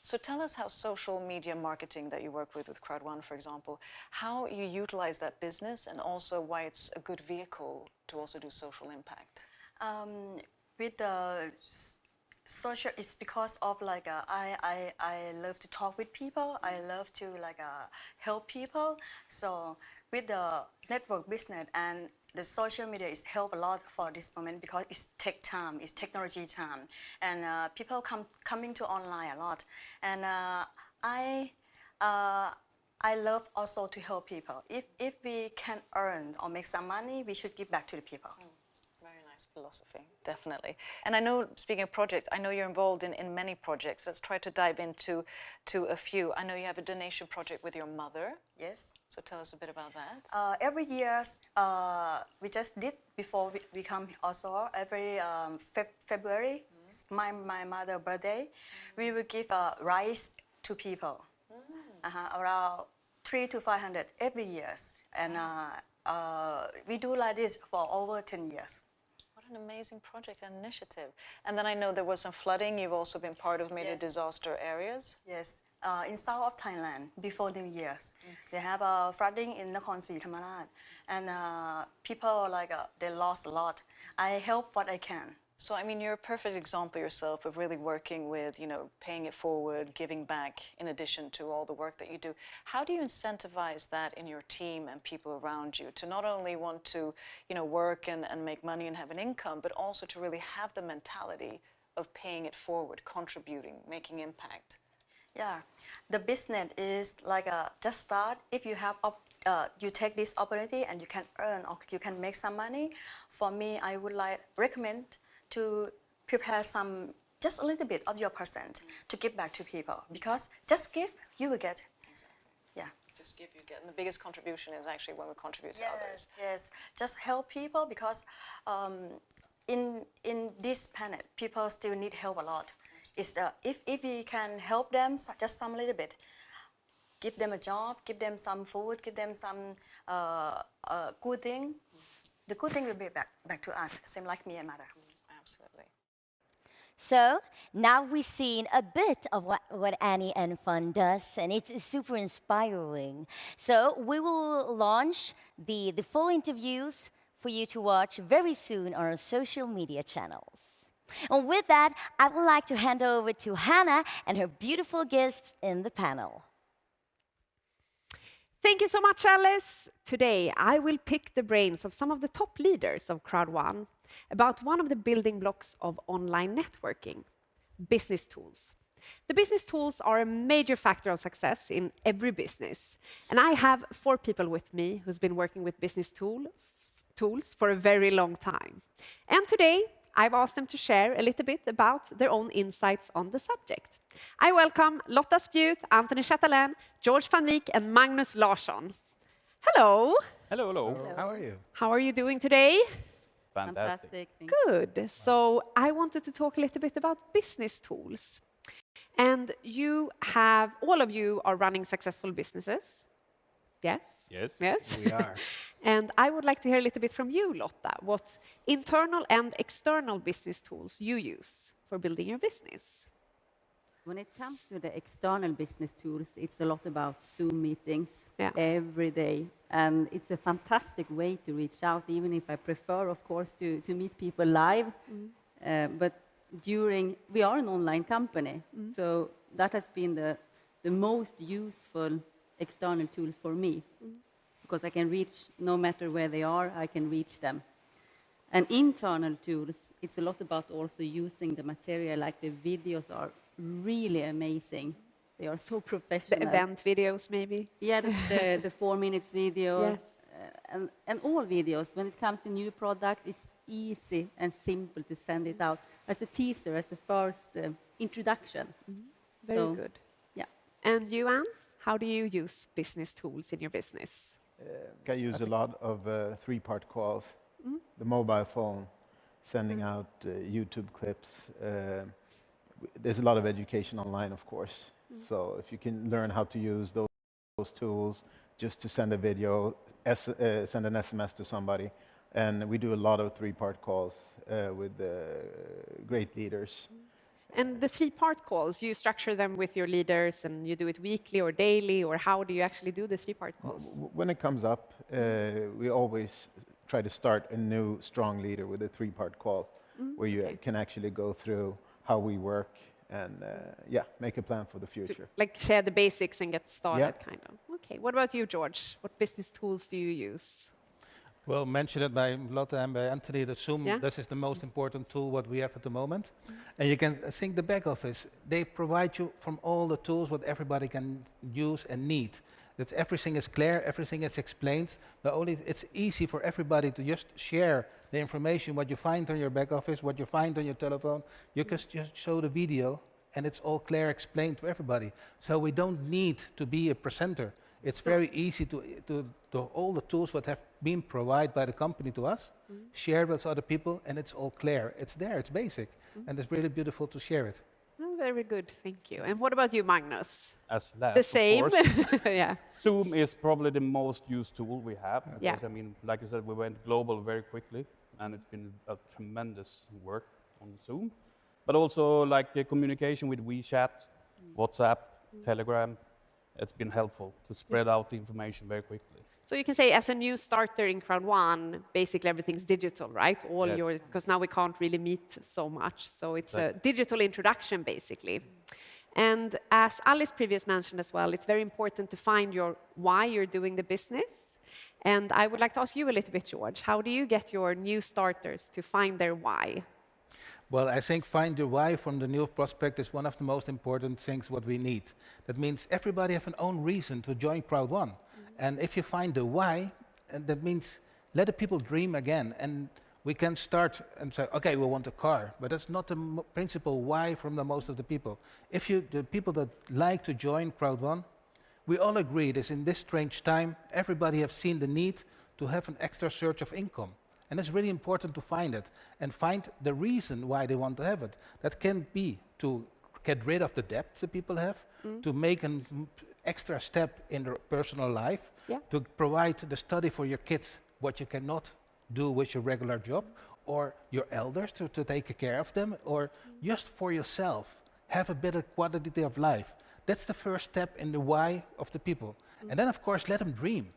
So tell us how social media marketing that you work with CROWD1, for example, how you utilize that business, and also why it's a good vehicle to also do social impact. With the social, it's because of I love to talk with people. I love to help people. So with the network business and the social media is help a lot for this moment, because it's tech time, it's technology time, and people coming to online a lot. And I love also to help people. If we can earn or make some money, we should give back to the people. Very nice philosophy, definitely. And I know, speaking of projects, I know you're involved in many projects. Let's try to dive into a few. I know you have a donation project with your mother. Yes. So tell us a bit about that. Every year, we just did before we come also, every February, my mother's birthday, we will give rice to people. Around 300 to 500 every year. And we do like this for over 10 years. What an amazing project and initiative. And then I know there was some flooding. You've also been part of maybe disaster areas. Yes. In south of Thailand, before New Year's, they have a flooding in Nakhon Si Thammarat. And people, like, they lost a lot. I help what I can. So, I mean, you're a perfect example yourself of really working with, paying it forward, giving back in addition to all the work that you do. How do you incentivize that in your team and people around you to not only want to, work and make money and have an income, but also to really have the mentality of paying it forward, contributing, making impact? Yeah, the business is like just start. If you have you take this opportunity and you can earn or you can make some money. For me, I would recommend to prepare just a little bit of your percent to give back to people, because just give, you will get. Exactly. Yeah. Just give, you get. And the biggest contribution is actually when we contribute to others. Yes, just help people, because in this planet, people still need help a lot. It's if we can help them just some little bit, give them a job, give them some food, give them some good thing, the good thing will be back to us, same like me and mother. Absolutely. So now we've seen a bit of what Annie and Fun does, and it's super inspiring. So we will launch the full interviews for you to watch very soon on our social media channels. And with that, I would like to hand over to Hannah and her beautiful guests in the panel. Thank you so much, Alice. Today, I will pick the brains of some of the top leaders of CROWD1 about one of the building blocks of online networking, business tools. The business tools are a major factor of success in every business. And I have 4 people with me who's been working with business tools for a very long time. And today, I've asked them to share a little bit about their own insights on the subject. I welcome Lotta Spjut, Anthony Chatelain, George van Wyk, and Magnus Larsson. Hello. Hello, hello. How are you? How are you doing today? Fantastic. Good. So I wanted to talk a little bit about business tools. And all of you are running successful businesses. Yes? Yes, we are. And I would like to hear a little bit from you, Lotta, what internal and external business tools you use for building your business. When it comes to the external business tools, it's a lot about Zoom meetings every day. And it's a fantastic way to reach out, even if I prefer, of course, to meet people live. But we are an online company, so that has been the most useful external tools for me, because I can reach, no matter where they are, I can reach them. And internal tools, it's a lot about also using the material, like the videos are really amazing. They are so professional. The event videos, maybe? Yeah, the 4 minutes video. Yes. And all videos, when it comes to new product, it's easy and simple to send it out as a teaser, as a first introduction. Very good. Yeah. And you, Ant? How do you use business tools in your business? I use a lot of 3-part calls. The mobile phone, sending out YouTube clips. There's a lot of education online, of course. So if you can learn how to use those tools just to send a video, send an SMS to somebody. And we do a lot of 3-part calls with great leaders. And the 3-part calls, you structure them with your leaders and you do it weekly or daily, or how do you actually do the 3-part calls? When it comes up, we always try to start a new strong leader with a 3-part call, where you can actually go through how we work and make a plan for the future. Like share the basics and get started, kind of. Okay, what about you, George? What business tools do you use? Well, mentioned by Lotte and by Anthony, the Zoom, this is the most important tool what we have at the moment. And you can think the back office, they provide you from all the tools what everybody can use and need. That everything is clear, everything is explained. It's easy for everybody to just share the information, what you find on your back office, what you find on your telephone. You can just show the video and it's all clear, explained to everybody. So we don't need to be a presenter. It's very easy to all the tools that have been provided by the company to us, share with other people, and it's all clear. It's there, it's basic, and it's really beautiful to share it. Oh, Very good, thank you. And what about you, Magnus? As last, The same? of course. Yeah. Zoom is probably the most used tool we have. Yeah. Because, I mean, like you said, we went global very quickly, and it's been a tremendous work on Zoom. But also, like communication with WeChat, WhatsApp, Telegram, it's been helpful to spread out the information very quickly. So you can say, as a new starter in Crowd1, basically everything's digital, right? Yes. Because now we can't really meet so much. So it's a digital introduction, basically. And as Alice previously mentioned as well, it's very important to find your why you're doing the business. And I would like to ask you a little bit, George, how do you get your new starters to find their why? Well, I think find your why from the new prospect is one of the most important things what we need. That means everybody have an own reason to join Crowd1. And if you find the why, and that means let the people dream again. And we can start and say, okay, we want a car, but that's not the principal why from the most of the people. If the people that like to join Crowd1, we all agree that in this strange time, everybody have seen the need to have an extra source of income. And it's really important to find it and find the reason why they want to have it. That can be to get rid of the debt that people have, to make an extra step in their personal life, to provide the study for your kids, what you cannot do with your regular job, or your elders to take care of them, or just for yourself, have a better quality of life. That's the first step in the why of the people. And then, of course, let them dream.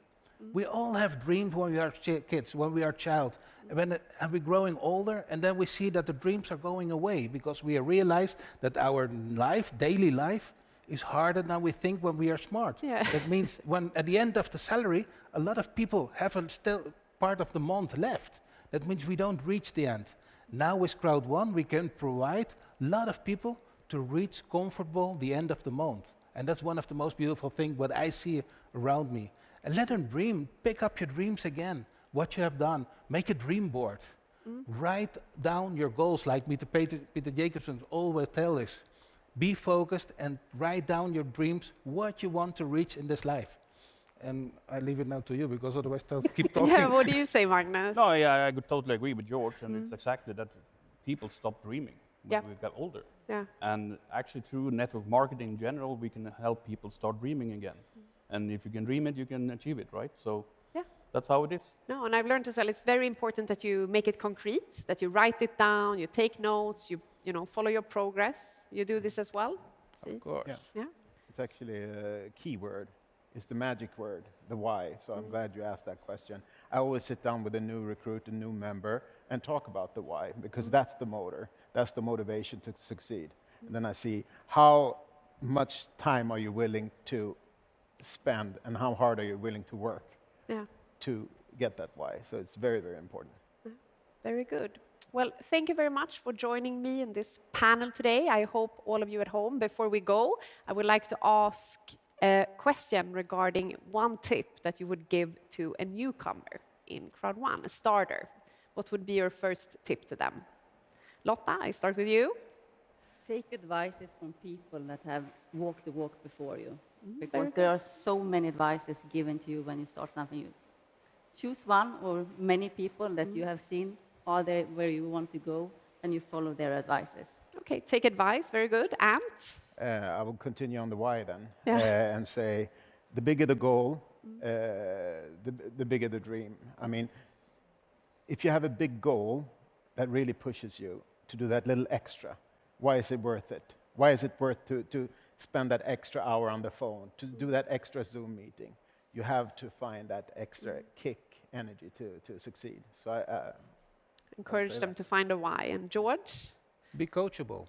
We all have dreams when we are kids, when we are child, and we're growing older, and then we see that the dreams are going away because we realize that our life, daily life, is harder than we think when we are smart. Yeah. That means when at the end of the salary, a lot of people have still part of the month left. That means we don't reach the end. Now with Crowd1, we can provide a lot of people to reach comfortable the end of the month. And that's one of the most beautiful things what I see around me. And let them dream, pick up your dreams again, what you have done, make a dream board. Write down your goals, like Peter Jacobson always tells us. Be focused and write down your dreams, what you want to reach in this life. And I leave it now to you, because otherwise I'll keep talking. Yeah, what do you say, Magnus? No, yeah, I could totally agree with George, and it's exactly that people stop dreaming when we get older. Yeah. And actually, through network marketing in general, we can help people start dreaming again. And if you can dream it, you can achieve it, right? So that's how it is. No, and I've learned as well, it's very important that you make it concrete, that you write it down, you take notes, you know, follow your progress. You do this as well? See? Of course. Yeah. It's actually a key word. It's the magic word, the why. So I'm glad you asked that question. I always sit down with a new recruit, a new member, and talk about the why, because that's the motor. That's the motivation to succeed. And then I see how much time are you willing to spend and how hard are you willing to work to get that why. So it's very, very important. Very good. Well, thank you very much for joining me in this panel today. I hope all of you at home, before we go, I would like to ask a question regarding one tip that you would give to a newcomer in Crowd1, a starter. What would be your first tip to them? Lotta, I start with you. Take advices from people that have walked the walk before you. Because there are so many advices given to you when you start something new. Choose one or many people that you have seen, are they where you want to go, and you follow their advices. Okay, take advice, very good. And? I will continue on the why then, and say the bigger the goal, the bigger the dream. I mean, if you have a big goal that really pushes you to do that little extra, why is it worth it? Why is it worth to spend that extra hour on the phone, to do that extra Zoom meeting? You have to find that extra kick, energy to succeed. So I encourage them to find a why. And George? Be coachable.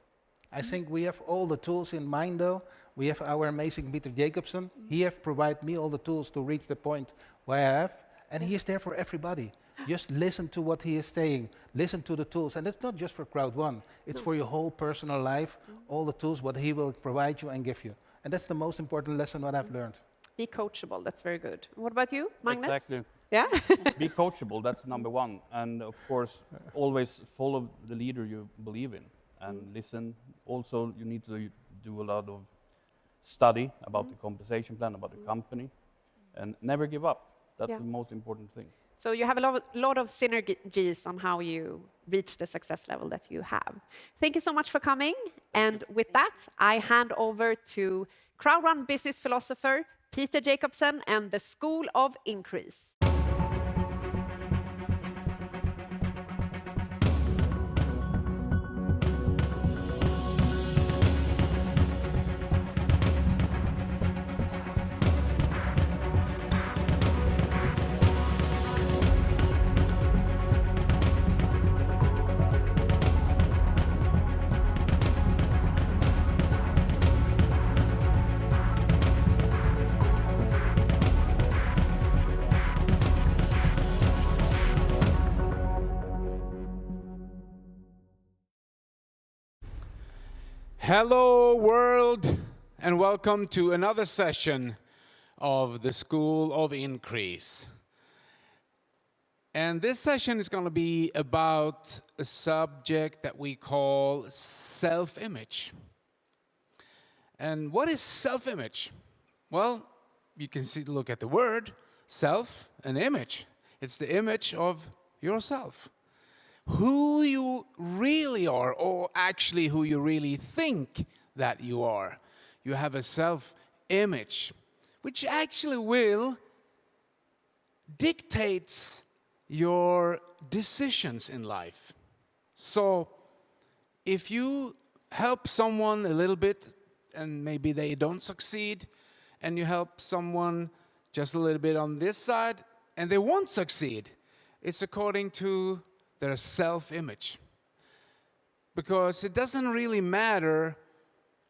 I think we have all the tools in mind, though. We have our amazing Peter Jacobson. He has provided me all the tools to reach the point where I have, and he is there for everybody. Just listen to what he is saying. Listen to the tools. And it's not just for Crowd1. It's for your whole personal life, all the tools, what he will provide you and give you. And that's the most important lesson what I've learned. Be coachable. That's very good. What about you, Magnus? Exactly. Yeah? Be coachable. That's number one. And of course, always follow the leader you believe in and listen. Also, you need to do a lot of study about the compensation plan, about the company, and never give up. That's the most important thing. So you have a lot of synergies on how you reach the success level that you have. Thank you so much for coming. And with that, I hand over to CROWD1 business philosopher Peter Jacobsen and the School of Increase. Hello world, and welcome to another session of the School of Increase. And this session is going to be about a subject that we call self-image. And what is self-image? Well, you can look at the word self and image. It's the image of yourself. Who you really are, or actually who you really think that you are. You have a self-image, which actually will dictate your decisions in life. So if you help someone a little bit and maybe they don't succeed, and you help someone just a little bit on this side and they won't succeed, it's according to their self-image. Because it doesn't really matter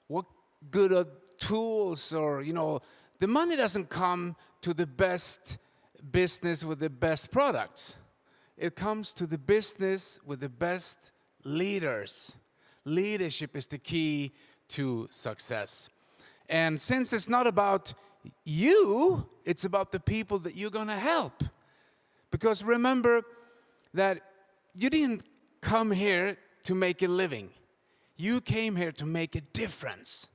what good tools or, the money doesn't come to the best business with the best products. It comes to the business with the best leaders. Leadership is the key to success. And since it's not about you, it's about the people that you're going to help. Because remember that you didn't come here to make a living. You came here to make a difference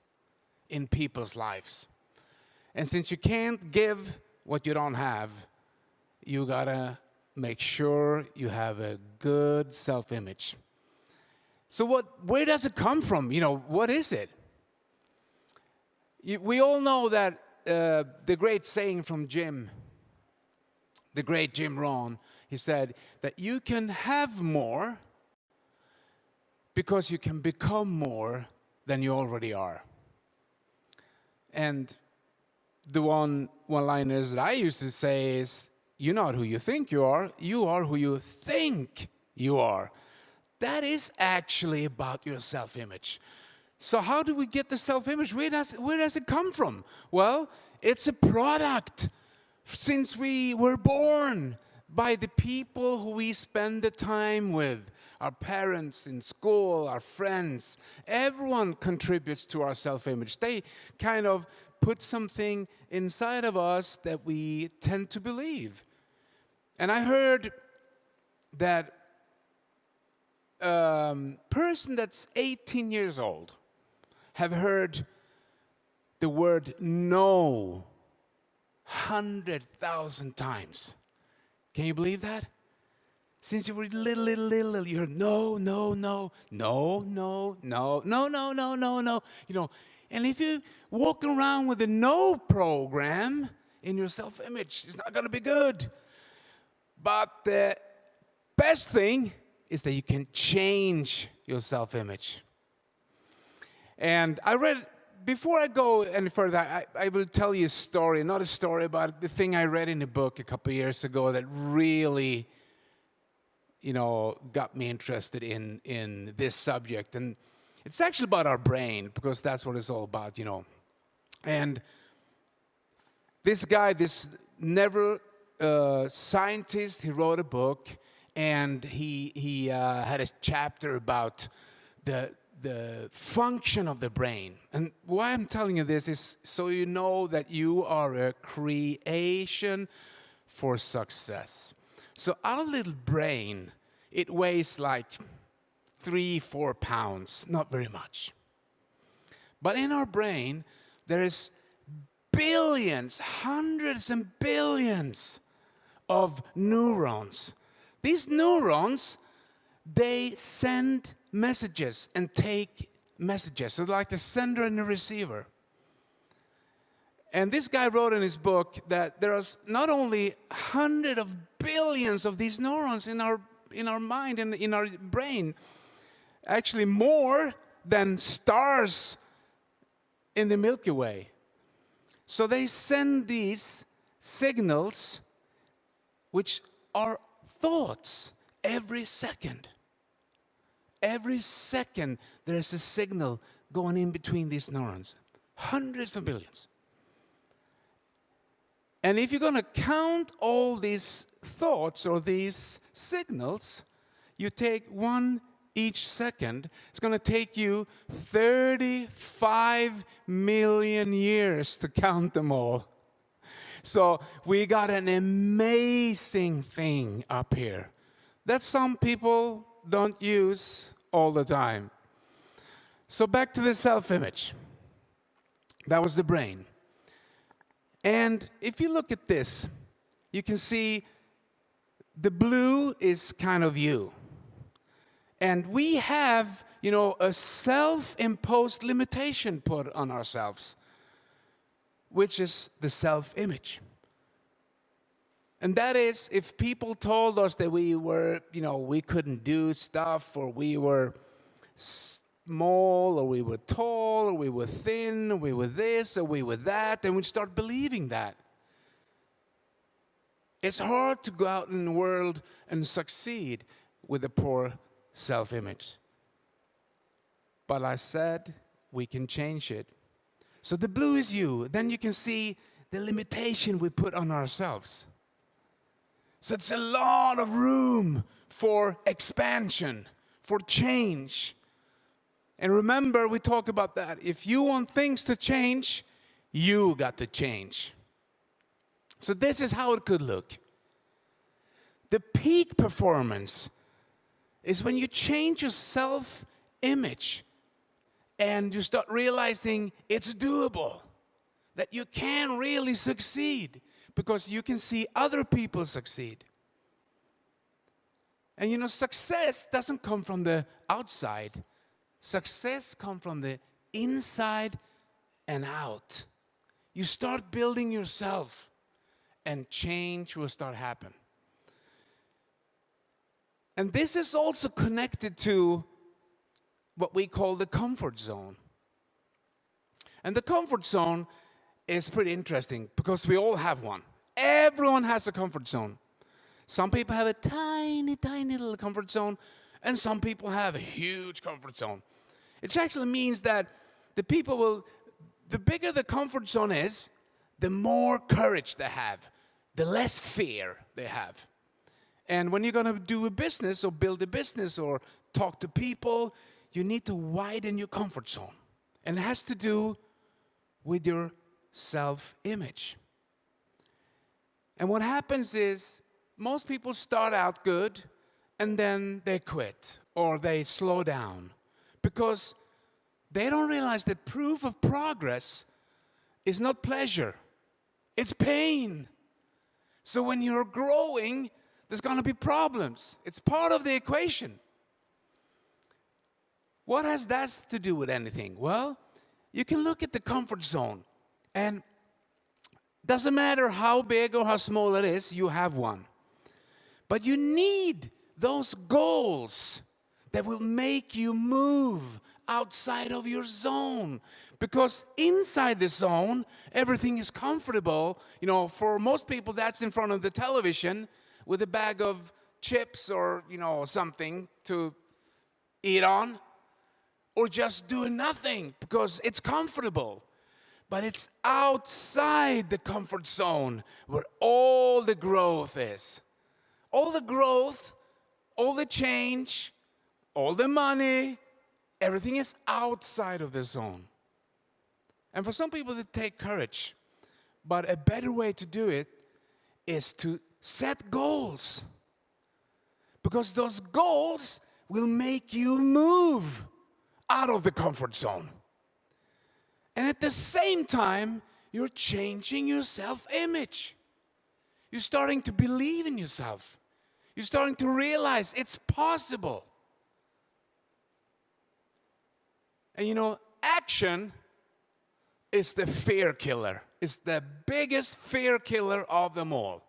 in people's lives. And since you can't give what you don't have, you gotta make sure you have a good self-image. So where does it come from? What is it? We all know that the great saying from the great Jim Rohn, he said that you can have more because you can become more than you already are. And the one-liners that I used to say is, you're not who you think you are who you think you are. That is actually about your self-image. So how do we get the self-image? Where does it come from? Well, it's a product since we were born by the people who we spend the time with. Our parents in school, our friends, everyone contributes to our self-image. They kind of put something inside of us that we tend to believe. And I heard that person that's 18 years old have heard the word no 100,000 times. Can you believe that? Since you were little, you heard no, no, no, no, no, no, no, no, no, no, no. And if you walk around with a no program in your self-image, it's not going to be good. But the best thing is that you can change your self-image. And before I go any further, I will tell you a story, not a story, but the thing I read in a book a couple of years ago that really, got me interested in this subject. And it's actually about our brain, because that's what it's all about, And this guy, this scientist, he wrote a book, and he had a chapter about the function of the brain. And why I'm telling you this is so you know that you are a creation for success. So our little brain, it weighs like 3-4 pounds, not very much. But in our brain, there is billions, hundreds and billions of neurons. These neurons, they send messages and take messages. So like the sender and the receiver. And this guy wrote in his book that there are not only hundreds of billions of these neurons in our mind and in our brain, actually more than stars in the Milky Way. So they send these signals, which are thoughts, every second. Every second there is a signal going in between these neurons. Hundreds of billions. And if you're going to count all these thoughts or these signals, you take one each second. It's going to take you 35 million years to count them all. So we got an amazing thing up here that some people don't use all the time. So back to the self-image. That was the brain. And if you look at this, you can see the blue is kind of you. And we have, a self-imposed limitation put on ourselves, which is the self-image. And that is, if people told us that we were, we couldn't do stuff, or we were small, or we were tall, or we were thin, or we were this, or we were that, and we'd start believing that. It's hard to go out in the world and succeed with a poor self-image. But I said we can change it. So the blue is you. Then you can see the limitation we put on ourselves. So it's a lot of room for expansion, for change. And remember, we talk about that. If you want things to change, you got to change. So this is how it could look. The peak performance is when you change your self-image and you start realizing it's doable, that you can really succeed because you can see other people succeed. And success doesn't come from the outside. Success comes from the inside and out. You start building yourself and change will start happening. And this is also connected to what we call the comfort zone. And the comfort zone is pretty interesting because we all have one. Everyone has a comfort zone. Some people have a tiny, tiny little comfort zone, and some people have a huge comfort zone. It actually means that the bigger the comfort zone is, the more courage they have, the less fear they have. And when you're going to do a business or build a business or talk to people, you need to widen your comfort zone. And it has to do with your self-image. And what happens is most people start out good and then they quit or they slow down because they don't realize that proof of progress is not pleasure, it's pain. So when you're growing, there's going to be problems. It's part of the equation. What has that to do with anything? Well, you can look at the comfort zone, and doesn't matter how big or how small it is, you have one. But you need those goals that will make you move outside of your zone. Because inside the zone, everything is comfortable. For most people, that's in front of the television with a bag of chips or, something to eat on. Or just doing nothing because it's comfortable. But it's outside the comfort zone where all the growth is. All the growth, all the change, all the money, everything is outside of the zone. And for some people, it takes courage. But a better way to do it is to set goals. Because those goals will make you move out of the comfort zone. And at the same time, you're changing your self-image. You're starting to believe in yourself. You're starting to realize it's possible. And you know, action is the fear killer. It's the biggest fear killer of them all.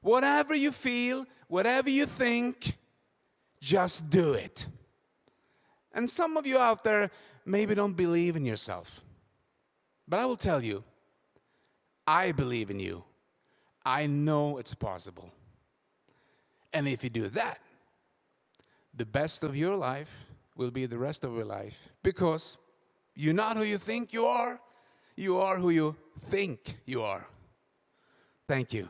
Whatever you feel, whatever you think, just do it. And some of you out there maybe don't believe in yourself. But I will tell you, I believe in you. I know it's possible. And if you do that, the best of your life will be the rest of your life. Because you're not who you think you are who you think you are. Thank you.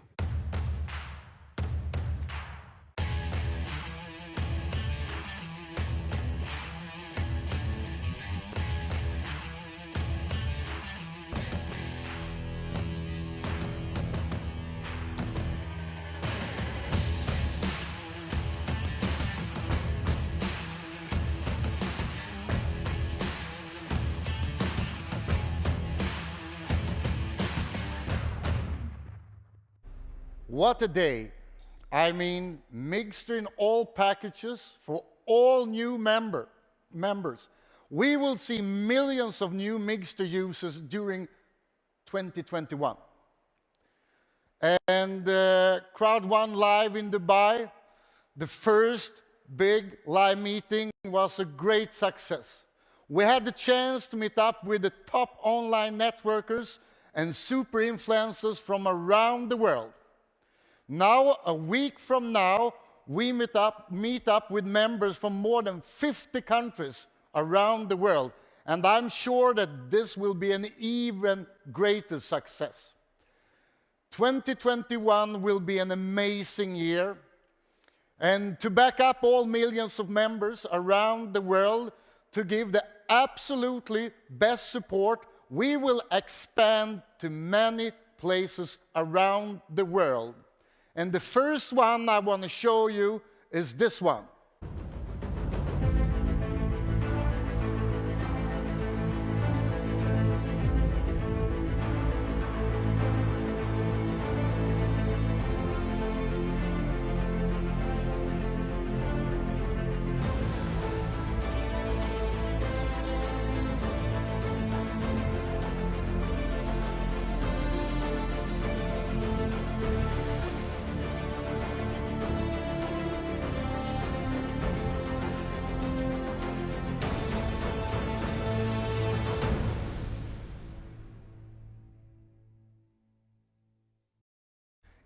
What a day. I mean, Migster in all packages for all new members. We will see millions of new Migster users during 2021. And CROWD1 Live in Dubai, the first big live meeting, was a great success. We had the chance to meet up with the top online networkers and super influencers from around the world. Now, a week from now, we meet up with members from more than 50 countries around the world. And I'm sure that this will be an even greater success. 2021 will be an amazing year. And to back up all millions of members around the world, to give the absolutely best support, we will expand to many places around the world. And the first one I want to show you is this one.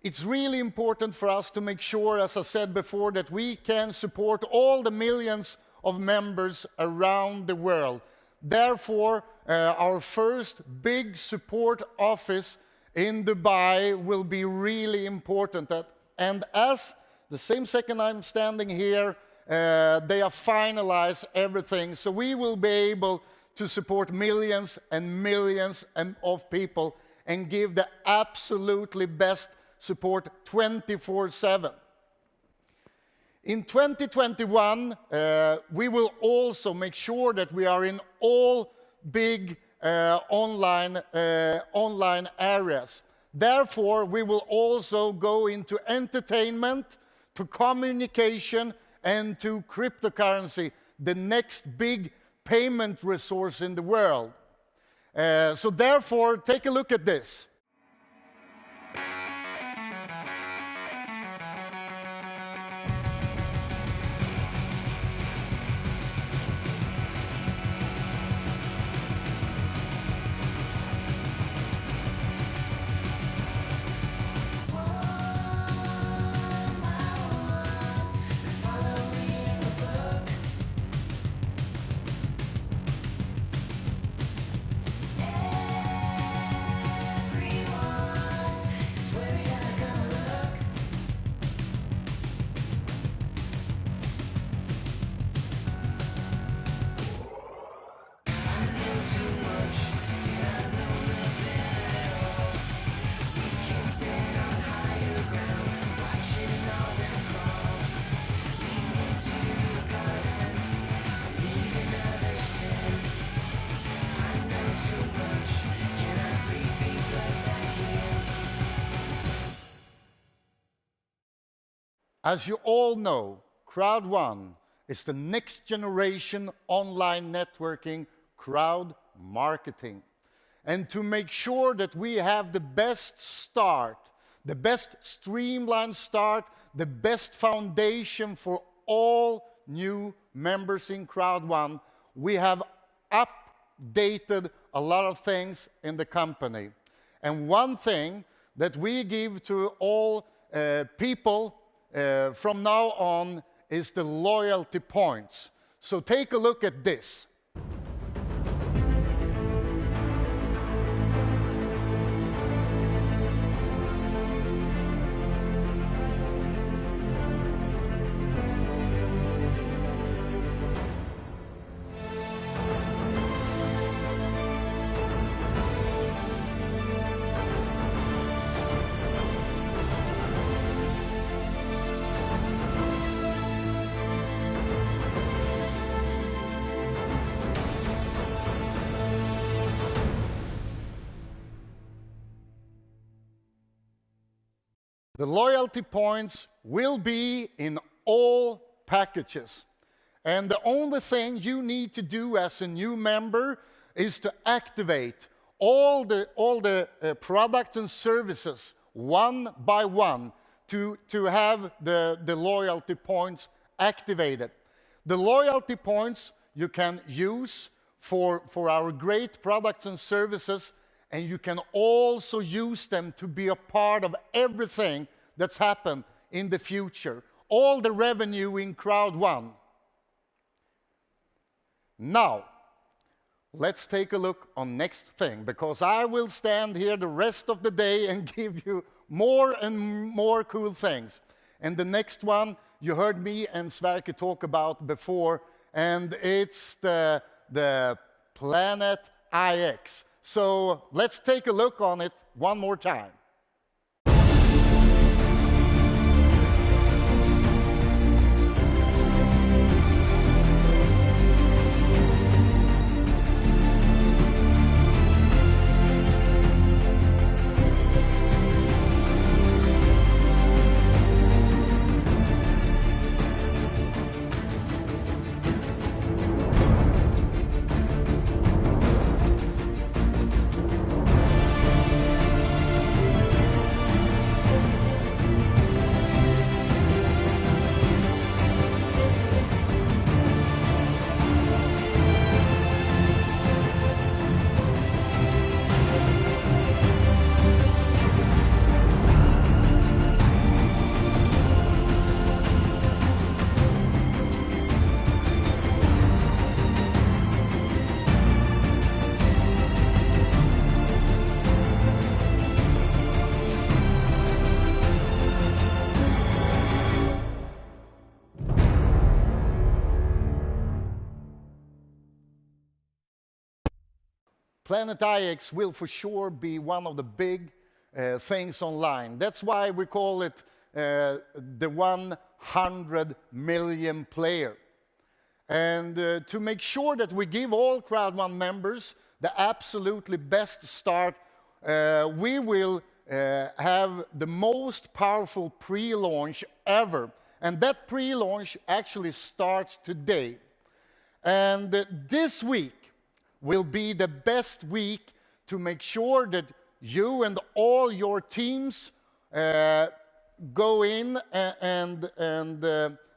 It's really important for us to make sure, as I said before, that we can support all the millions of members around the world. Therefore, our first big support office in Dubai will be really important. And as the same second I'm standing here, they have finalized everything. So we will be able to support millions and millions of people and give the absolutely best support 24/7. In 2021, we will also make sure that we are in all big online areas. Therefore, we will also go into entertainment, to communication, and to cryptocurrency, the next big payment resource in the world. So therefore, take a look at this. Every As you all know, CROWD1 is the next generation online networking crowd marketing. And to make sure that we have the best start, the best streamlined start, the best foundation for all new members in CROWD1, we have updated a lot of things in the company. And one thing that we give to all people from now on is the loyalty points. So take a look at this. The loyalty points will be in all packages. And the only thing you need to do as a new member is to activate all the products and services one by one to have the loyalty points activated. The loyalty points you can use for our great products and services, and you can also use them to be a part of everything that's happened in the future. All the revenue in CROWD1. Now, let's take a look on next thing, because I will stand here the rest of the day and give you more and more cool things. And the next one, you heard me and Sverker talk about before, and it's the Planet IX. So let's take a look on it one more time. Planet IX will for sure be one of the big things online. That's why we call it the 100 million player. And to make sure that we give all CROWD1 members the absolutely best start, we will have the most powerful pre-launch ever. And that pre-launch actually starts today. And this week will be the best week to make sure that you and all your teams go in and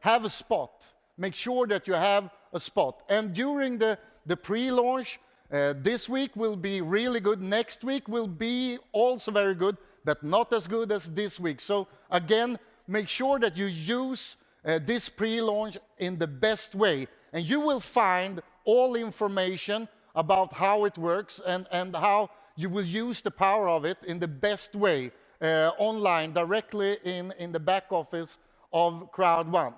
have a spot. Make sure that you have a spot. And during the pre-launch, this week will be really good. Next week will be also very good, but not as good as this week. So again, make sure that you use this pre-launch in the best way. And you will find all information about how it works and how you will use the power of it in the best way online, directly in the back office of CROWD1.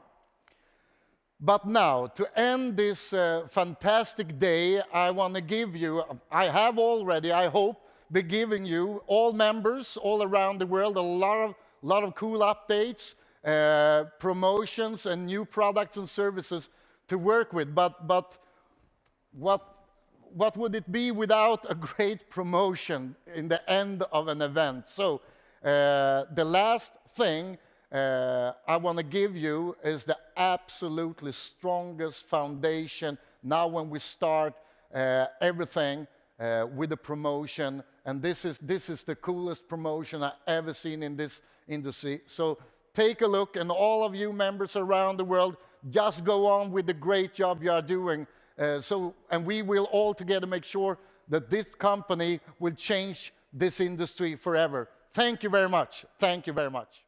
But now, to end this fantastic day, I want to give you, I have already, I hope, been giving you, all members all around the world, a lot of cool updates, promotions, and new products and services to work with. But what would it be without a great promotion in the end of an event? So the last thing I want to give you is the absolutely strongest foundation now when we start everything with the promotion. And this is the coolest promotion I've ever seen in this industry. So take a look, and all of you members around the world, just go on with the great job you are doing. And we will all together make sure that this company will change this industry forever. Thank you very much. Thank you very much.